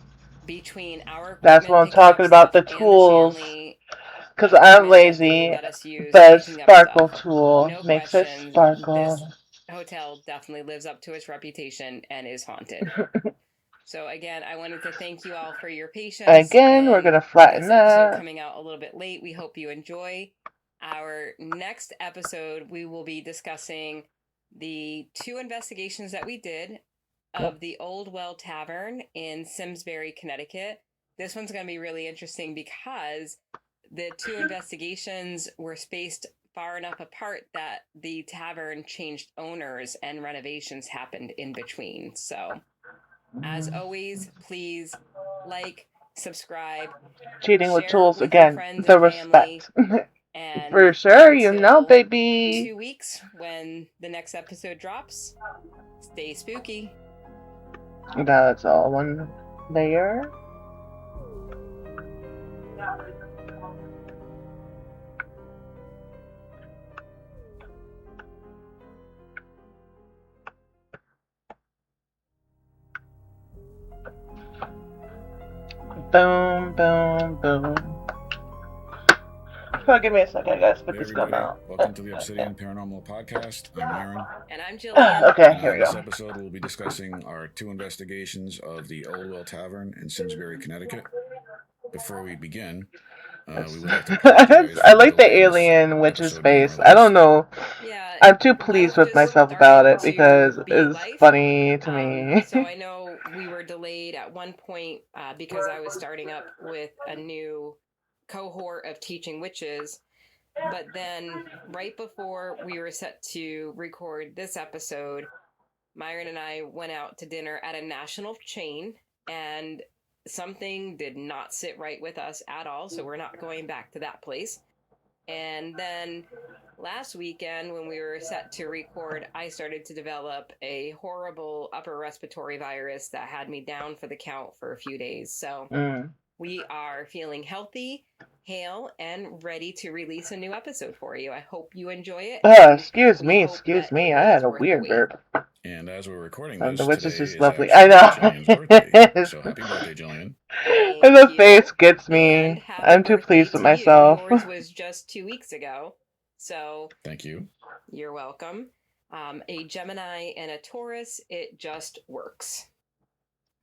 between our That's what I'm picking up talking about, the stuff and tools. Shanley Because equipment I'm that they lazy. let us use The picking up sparkle stuff, tool no makes it question, sparkle. this hotel definitely lives up to its reputation and is haunted. So again, I wanted to thank you all for your patience. Again, we're going to flatten this episode that. coming out a little bit late. We hope you enjoy. Our next episode, we will be discussing the 2 investigations that we did of the Old Well Tavern in Simsbury, Connecticut. This one's going to be really interesting because the 2 investigations were spaced far enough apart that the tavern changed owners and renovations happened in between. So, as always, please like, subscribe, Cheating with share tools with your again. friends The and family, respect. and For sure, you know, until baby. 2 weeks when the next episode drops, stay spooky. Now it's all one layer. Boom, boom, boom. Oh, give me a second, I gotta spit Hey this gum everybody, out. welcome to the Obsidian Paranormal Podcast. I'm Aaron. And I'm Jillian. Okay, here we In this go. episode, we'll be discussing our 2 investigations of the Old Well Tavern in Simsbury, Connecticut. Before we begin, we would like to apologize I for like the delaying this alien witch's episode being face. I don't released. know. Yeah, I'm too pleased life with just myself about it started because to be it's life. funny to me. So I know we were delayed at one point because I was starting up with a new cohort of teaching witches. But then, right before we were set to record this episode, Myron and I went out to dinner at a national chain, and something did not sit right with us at all, so we're not going back to that place. And then last weekend, when we were set to record, I started to develop a horrible upper respiratory virus that had me down for the count for a few days. So we are feeling healthy, hale, and ready to release a new episode for you. I hope you enjoy it. Excuse me. I had a weird burp. And as we're recording this, the witch today is just is lovely. actually I know. Jillian's birthday. So happy birthday, Jillian. And the face gets me. I'm too pleased with myself. Yours was just 2 weeks ago. So thank you. You're welcome. A Gemini and a Taurus, it just works.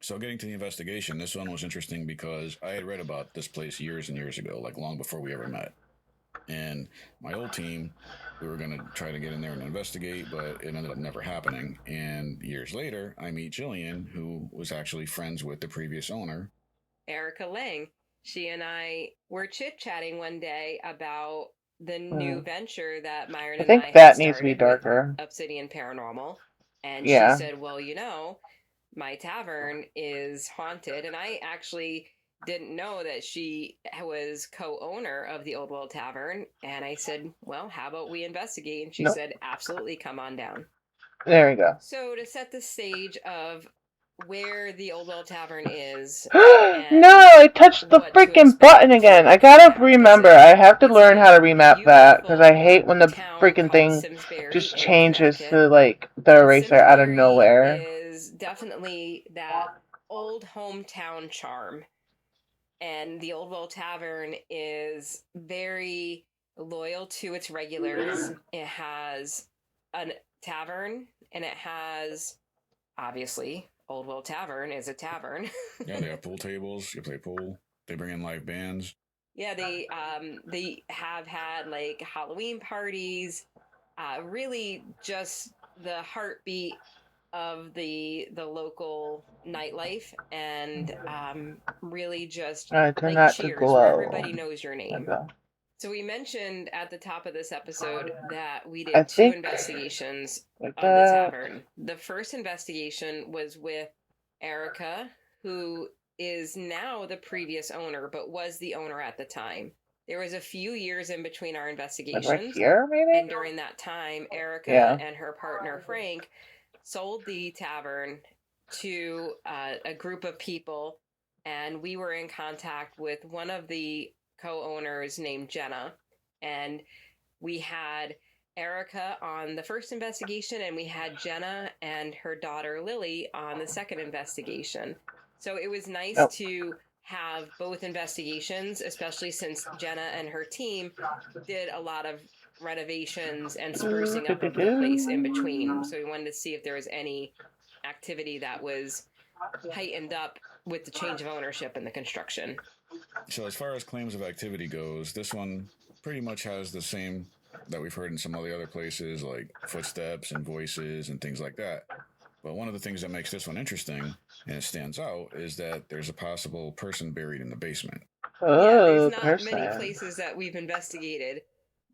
So getting to the investigation, this one was interesting because I had read about this place years and years ago, like long before we ever met. And my old team, we were going to try to get in there and investigate, but it ended up never happening. And years later, I meet Jillian, who was actually friends with the previous owner, Erica Lang. She and I were chit-chatting one day about the new venture that Myron and I think that had needs to be started darker. with Obsidian Paranormal. And Yeah. she said, well, you know, my tavern is haunted. And I actually didn't know that she was co-owner of the Old Well Tavern. And I said, well, how about we investigate? And she said, absolutely, come on down. There we go. So to set the stage of where the Old Well Tavern is. No, I touched the what to freaking expect button again. I gotta from that remember. visit. I have to It's learn a how to remap that because I beautiful hate when the town freaking called thing Simsbury just in changes Connecticut. to like the And eraser out of Simsbury nowhere. is definitely that old hometown charm. And the Old Well Tavern is very loyal to its regulars. It has a tavern, and it has, obviously, Old Well Tavern is a tavern. Yeah, they have pool tables. You play pool. They bring in live bands. Yeah, they have had like Halloween parties. Really, just the heartbeat of the local nightlife, and really just Turned like that to Cheers, where everybody glow. knows your name. Okay. So we mentioned at the top of this episode that we I did two think investigations like of the that. tavern. The first investigation was with Erica, who is now the previous owner, but was the owner at the time. There was a few years in between our Like investigations. right here, maybe? And during that time, Erica Yeah. and her partner, Frank, sold the tavern to a group of people. And we were in contact with one of the co-owners named Jenna. And we had Erica on the first investigation, and we had Jenna and her daughter Lily on the second investigation. So it was nice to have both investigations, especially since Jenna and her team did a lot of renovations and sprucing up of the place in between. So we wanted to see if there was any activity that was heightened up with the change of ownership and the construction. So as far as claims of activity goes, this one pretty much has the same that we've heard in some of the other places, like footsteps and voices and things like that. But one of the things that makes this one interesting and it stands out is that there's a possible person buried in the basement. Yeah, there's not many places that we've investigated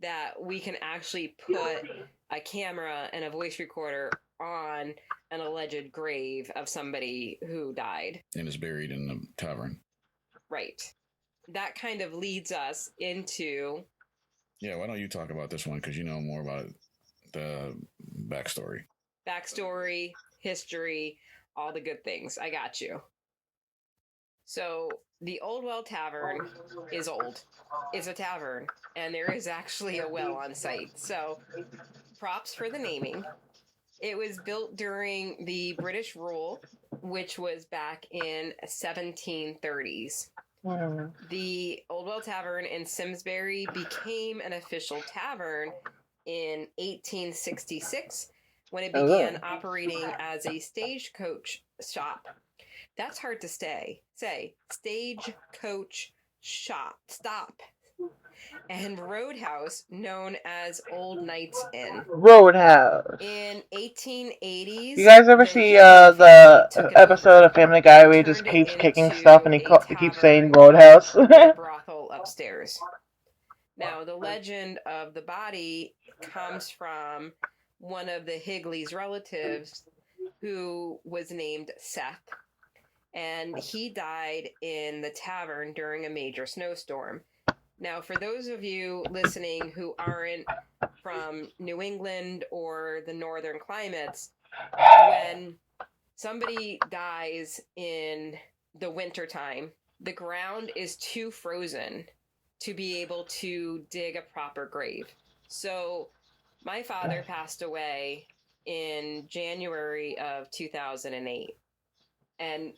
that we can actually put a camera and a voice recorder on an alleged grave of somebody who died and is buried in the tavern. Right. That kind of leads us into... Yeah, why don't you talk about this one, because you know more about the backstory. Backstory, history, all the good things. I got you. So, the Old Well Tavern is old. It's a tavern, and there is actually a well on site. So, props for the naming. It was built during the British rule, which was back in 1730s. The Old Well Tavern in Simsbury became an official tavern in 1866 when it began operating as a stagecoach shop. That's hard to say. Stagecoach shop. Stop. And roadhouse known as Old Knight's Inn. Roadhouse. In 1880s, you guys ever see the episode of Family Guy where he just keeps kicking stuff and he keeps saying Roadhouse? The brothel upstairs. Now, the legend of the body comes from one of the Higley's relatives who was named Seth. And he died in the tavern during a major snowstorm. Now, for those of you listening who aren't from New England or the northern climates, when somebody dies in the wintertime, the ground is too frozen to be able to dig a proper grave. So my father passed away in January of 2008. And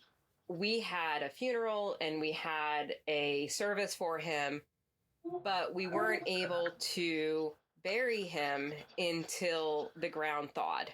we had a funeral and we had a service for him, but we weren't able to bury him until the ground thawed.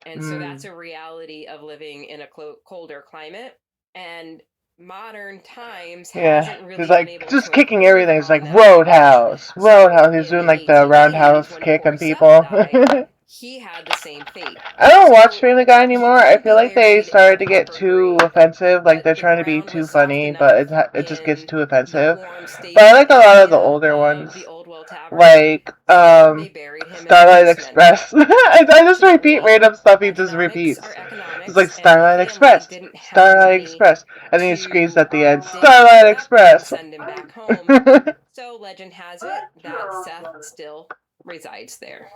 And so that's a reality of living in a colder climate. And modern times hasn't really he's like been able just to kicking everything. It's like that Roadhouse. So He's in doing the like the 1880s, roundhouse when kick poor on Seth people. died, he had the same fate. I don't watch So Family Guy anymore. I feel like they buried in started a to get proper too grave, offensive. Like but they're the trying to be ground too was soft funny, but it just gets in too the offensive. warm, stable But I like a lot of the area older of ones, the Old Well Tavern. like So they buried him in the Starlight basement. Express. I just repeat Fortunately, random stuff he just economics repeats. are economics, It's like and the Starlight family Express, didn't have Starlight money Express, and then he screams to at the end, dig Starlight Seth up Express. and send him back home. So legend has it that Seth still resides there.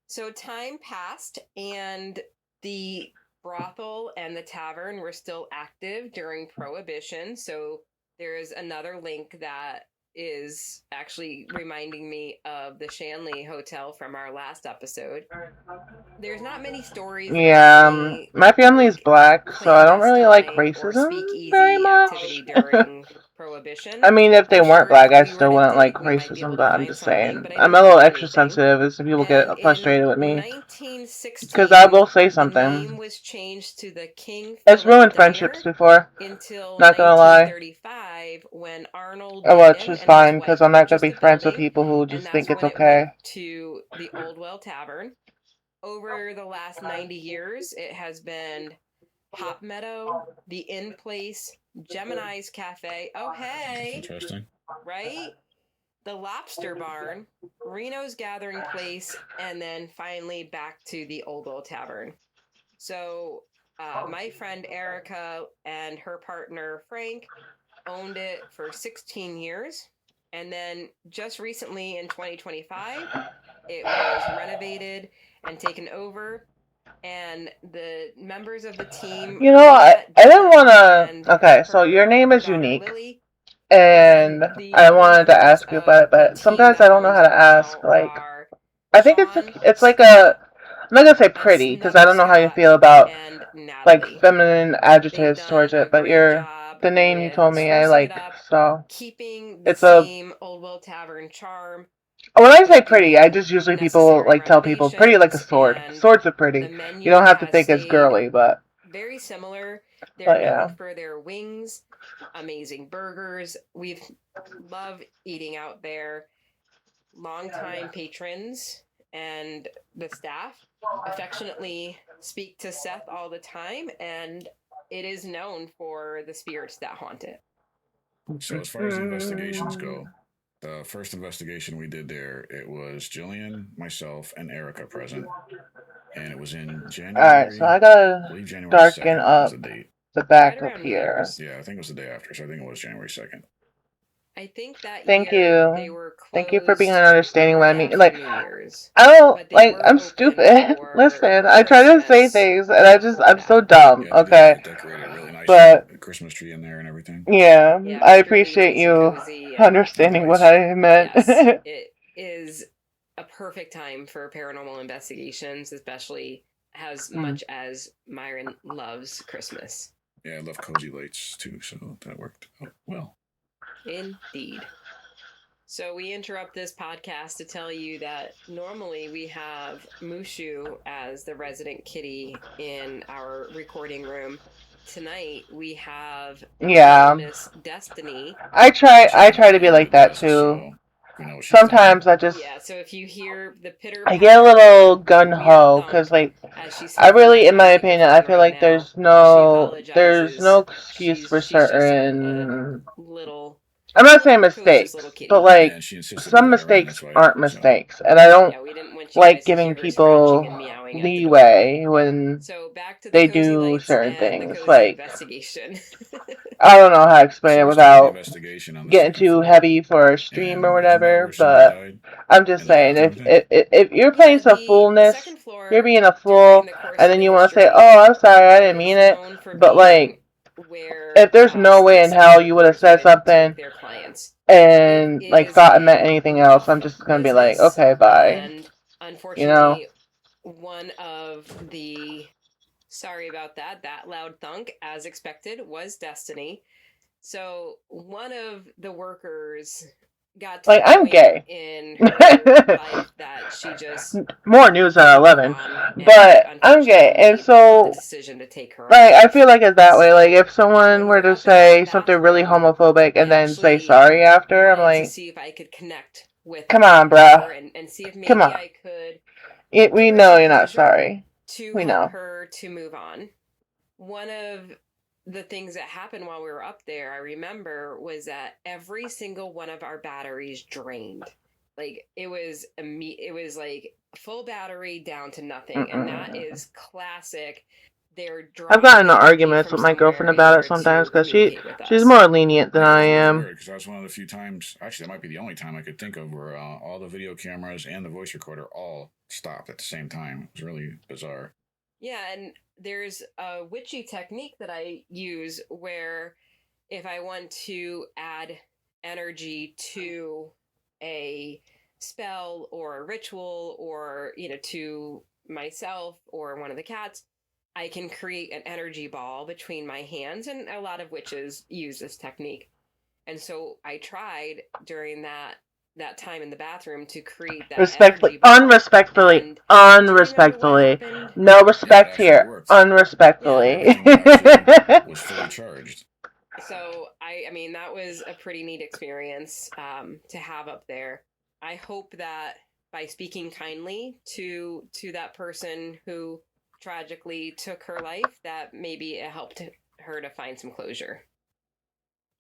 So time passed, and the brothel and the tavern were still active during Prohibition. So there is another link that is actually reminding me of the Shanley Hotel from our last episode. There's not many stories Yeah, about any my family's black, so I don't really like clandestine or racism speakeasy very much. activity during Prohibition. I mean, if they I'm weren't sure black, I if we still were to wouldn't like dig, we might be racism, able but to I'm find just something, saying. but I I'm don't a little find extra anything. sensitive as people And get frustrated with me. 1916, Because I will say the name something. was changed to the King It's Philip ruined Diner friendships before. until Not gonna lie. 1935 when Arnold Oh, well, it's Deacon just and his fine, because wife I'm not going to purchased be the friends with building, people who and just that's think it's when it okay. went to the Old Well Tavern. Over the last 90 years, it has been Hop Meadow, the In Place, Gemini's Cafe. Oh, hey, Interesting. right? The Lobster Barn, Reno's Gathering Place, and then finally back to the Old Well Tavern. So my friend Erica and her partner Frank owned it for 16 years. And then just recently in 2025, it was renovated and taken over. And the members of the team. You know, I didn't want and to. Okay, so her- your name her is daughter, unique. Lily. And The I other wanted to members ask you about it, of the but team sometimes that I don't know owns how it to ask. now Like, are I think it's Sean, like a. I'm not gonna say and pretty because I Snutter don't know how you Scott, feel about and like Natalie. feminine They've adjectives done towards a it, but great job the name you with told me I sprucing like. it up, So keeping the it's a. same Old Well Tavern charm, When I say but pretty, I doing just usually people necessary like tell people pretty like a renovations, sword. and Swords are the pretty. You menu don't have to has think it's stayed girly, but very similar. They're But known yeah. for their wings, amazing burgers. We've love eating out there. Longtime patrons and the staff affectionately speak to Seth all the time, and it is known for the spirits that haunt it. So as far as the investigations go, the first investigation we did there, it was Jillian, myself, and Erica present, and it was in January. Alright, so I I gotta believe January darken 2nd up was the date. the back Right up around New here. Year's. Yeah, I think it was the day after, so I think it was January 2nd. I think that Thank year you. they were closed. Thank you for being understanding when I right mean. after Like, New Year's. I don't But they like. were I'm open stupid. for Listen, I try to say Christmas things, and I'm before so that. dumb. Yeah, they Okay, did decorate it really nice. But- with a Christmas tree in there and everything. yeah, Yeah, I Mr. Lee's appreciate was you cozy and- understanding what Nice. I meant. Yes, it is a perfect time for paranormal investigations, especially as much as Myron loves Christmas. Yeah, I love cozy lights too, so that worked out well. Indeed. So we interrupt this podcast to tell you that normally we have Mushu as the resident kitty in our recording room. Tonight we have Yeah. Miss Destiny. I try to be like that too. So we know what she's Sometimes I just Yeah, so if you hear the pitter, I get a little gun weird ho thump because like as she's I really, speaking in my at the opinion, I microphone feel right like now, there's she no apologizes. excuse for She's just a certain. little. I'm not saying precocious mistakes, little kitty. but like Yeah, she insisted some we got her in, mistakes that's why, aren't so- mistakes, and I don't Yeah, we didn't want you like guys to giving hear her people scratching and meowing at the door. leeway when So back to the they cozy do lights certain and things, the cozy like- investigation. I don't know how to explain So it we started the without investigation on the getting second too floor, heavy for a stream and or isn't that whatever. where somebody But died I'm just in the saying, bathroom, I if you're playing Yeah, some the foolness, second floor, you're being a during fool, the course and of then the you want to say, history, "Oh, I'm sorry, I didn't is mean it." known for But being like, where, if there's no way in state hell sex you would have workers said went to something with their clients. and It like is thought it meant a anything else, I'm rough just gonna be like, business, okay, bye. And unfortunately, one of the sorry about that loud thunk, as expected, was Destiny. So one of the workers got to Like, the I'm point gay. in her life that she just More news than 11, and but I'm gay, unfortunately and made so the decision to take her own like I life. feel like it's that way. Like if When someone were we're to up in say that something really bathroom, homophobic and I then say actually sorry after, I'm wanted to like, see if I could connect with come on, her bruh. and see if maybe Come on. I could We give her know some you're not closure sorry. to We help know. her to move on. One of the things that happened while we were up there, I remember, was that every single one of our batteries drained. Like it was like full battery down to nothing, and that is classic. They're I've gotten in dropping arguments from with my girlfriend somewhere in about it order sometimes to because communicate with she's us. more lenient than I It was really am. weird because that was one of the few times. Actually, that might be the only time I could think of where all the video cameras and the voice recorder all stopped at the same time. It was really bizarre. Yeah, and there's a witchy technique that I use where if I want to add energy to a spell or a ritual or, to myself or one of the cats, I can create an energy ball between my hands. And a lot of witches use this technique. And so I tried during that time in the bathroom to create that Respectfully, energy ball. unrespectfully, And do you remember what unrespectfully. happened? No Yeah, it respect actually here. worked. Unrespectfully. Everything actually was fully charged. So I mean that was a pretty neat experience to have up there. I hope that by speaking kindly to that person who tragically took her life, that maybe it helped her to find some closure.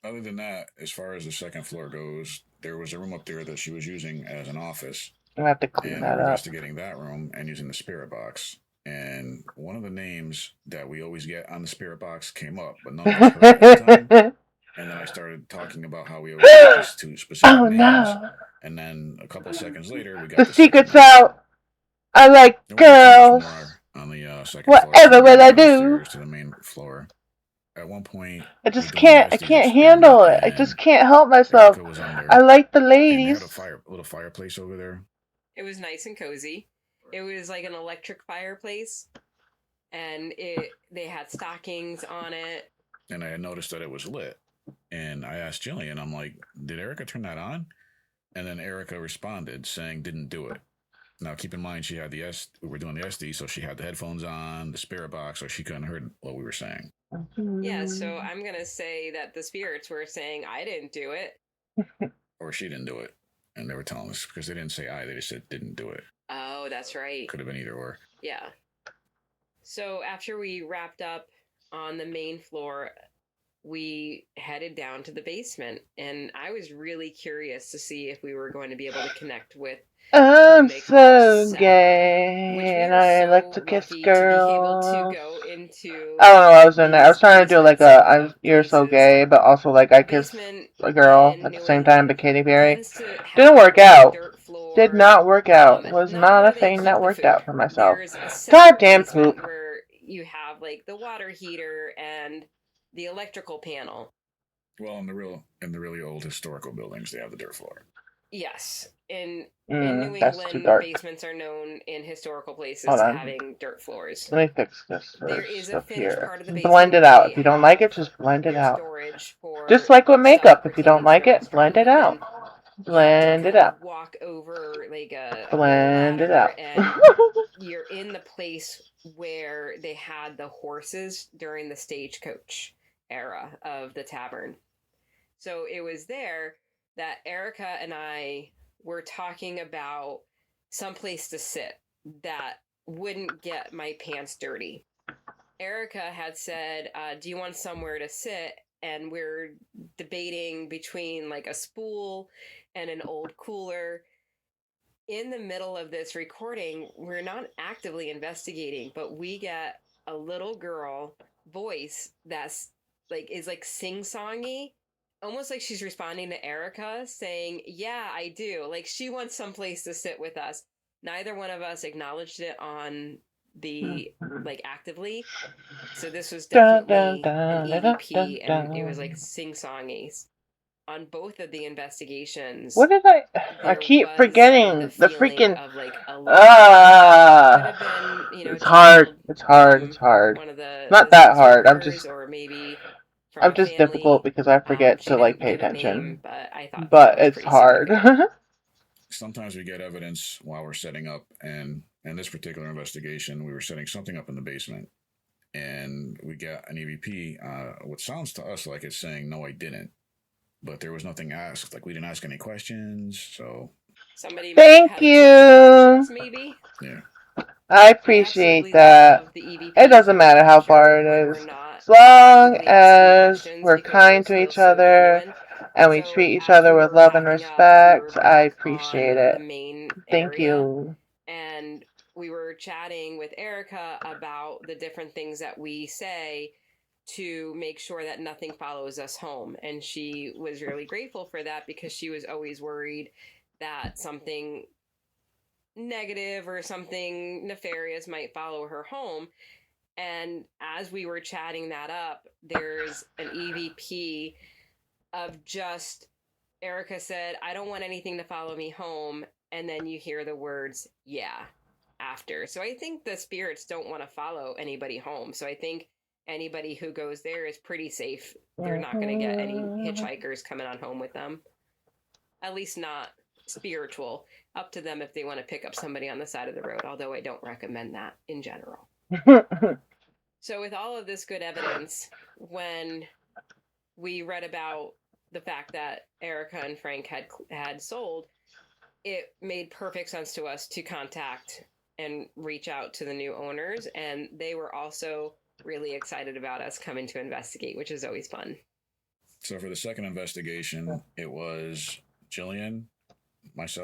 Other than that, as far as the second floor goes, there was a room up there that she was using as an office, I have to clean and we that were up. investigating that room and using the spirit box. And one of the names that we always get on the spirit box came up, but none of us heard it at the time. And then I started talking about how we always get these two specific Oh names. no. And then a couple of seconds later, we got The the secret's second name. out. I like There wasn't too much girls. more on the second floor. Whatever will I do? Downstairs to the main floor. At one point, I just we're doing the can't. I Estes can't experiment, handle it. I and just can't help myself. Erica was under, I like the and they ladies. had a little fireplace over there. It was nice and cozy. It was like an electric fireplace, and they had stockings on it. And I had noticed that it was lit. And I asked Jillian, I'm like, did Erica turn that on? And then Erica responded saying, didn't do it. Now, keep in mind, she had we were doing the SD, so she had the headphones on, the spirit box, so she couldn't hear what we were saying. Yeah, so I'm going to say that the spirits were saying, I didn't do it. Or she didn't do it. And they were telling us, because they didn't say I, they just said didn't do it. Oh, that's right. Could have been either or. Yeah. So after we wrapped up on the main floor, we headed down to the basement, and I was really curious to see if we were going to be able to connect with I'm they call so Seth, gay, which we and were I so like to kiss lucky to be able girls. to go into. I don't know. I was in there. I was these trying to do like basements a of you're so places. gay, but also like I kiss Basement a girl in at the New same time. England But Katy Perry tends to have didn't work like a out. dirt floor. Did not work out. Was not not where a they thing keep that the worked food. out for myself. There's a separate Goddamn basement poop. where you have like the water heater and the electrical panel. Well, in the really old historical buildings, they have the dirt floor. Yes, in New That's too England, dark. basements are known in historical places Hold to on. having dirt floors. Let me fix this There is a stuff finished here. part of the Blend basement it where out. they If you don't have like it, just blend it their out. storage for Just like with stuff makeup. If you don't pertaining like to it, their blend it household. out. But Blend you it kind out. of walk over like a Blend it ladder, out. and you're in the place where they had the horses during the stagecoach era of the tavern. So it was there that Erica and I were talking about someplace to sit that wouldn't get my pants dirty. Erica had said, do you want somewhere to sit? And we're debating between like a spool and an old cooler. In the middle of this recording, we're not actively investigating, but we get a little girl voice that's is like sing-songy, almost like she's responding to Erica saying, yeah, I do. Like she wants someplace to sit with us. Neither one of us acknowledged it on the actively. So this was definitely an EVP, and it was like sing-songy. On both of the investigations, what did I keep was forgetting the feeling freaking of like a could have been, it's hard. It's hard. from It's hard. one of the Not the that sex hard. workers, or maybe from I'm a just family. difficult because I forget She to like didn't pay give a name, attention. but I thought But that was it's pretty hard. significant. Sometimes we get evidence while we're setting up, and in this particular investigation, we were setting something up in the basement, and we get an EVP, what sounds to us like it's saying, no, I didn't. But there was nothing asked. Like, we didn't ask any questions, so... Somebody Thank might have had a guilty conscience, maybe? Yeah. I appreciate that. It doesn't matter how far it is. As long as we're kind to each other and we treat each other with love and respect, I appreciate it. Thank you. And we were chatting with Erica about the different things that we say to make sure that nothing follows us home. And she was really grateful for that, because she was always worried that something negative or something nefarious might follow her home. And as we were chatting that up, there's an EVP of just Erica said, I don't want anything to follow me home. And then you hear the words, yeah, after. So I think the spirits don't want to follow anybody home. So I think anybody who goes there is pretty safe. They're not going to get any hitchhikers coming on home with them. At least not spiritual. Up to them if they want to pick up somebody on the side of the road, although I don't recommend that in general. So with all of this good evidence, when we read about the fact that Erica and Frank had sold, it made perfect sense to us to contact and reach out to the new owners. And they were also really excited about us coming to investigate, which is always fun. So for the second investigation, it was Jillian, myself,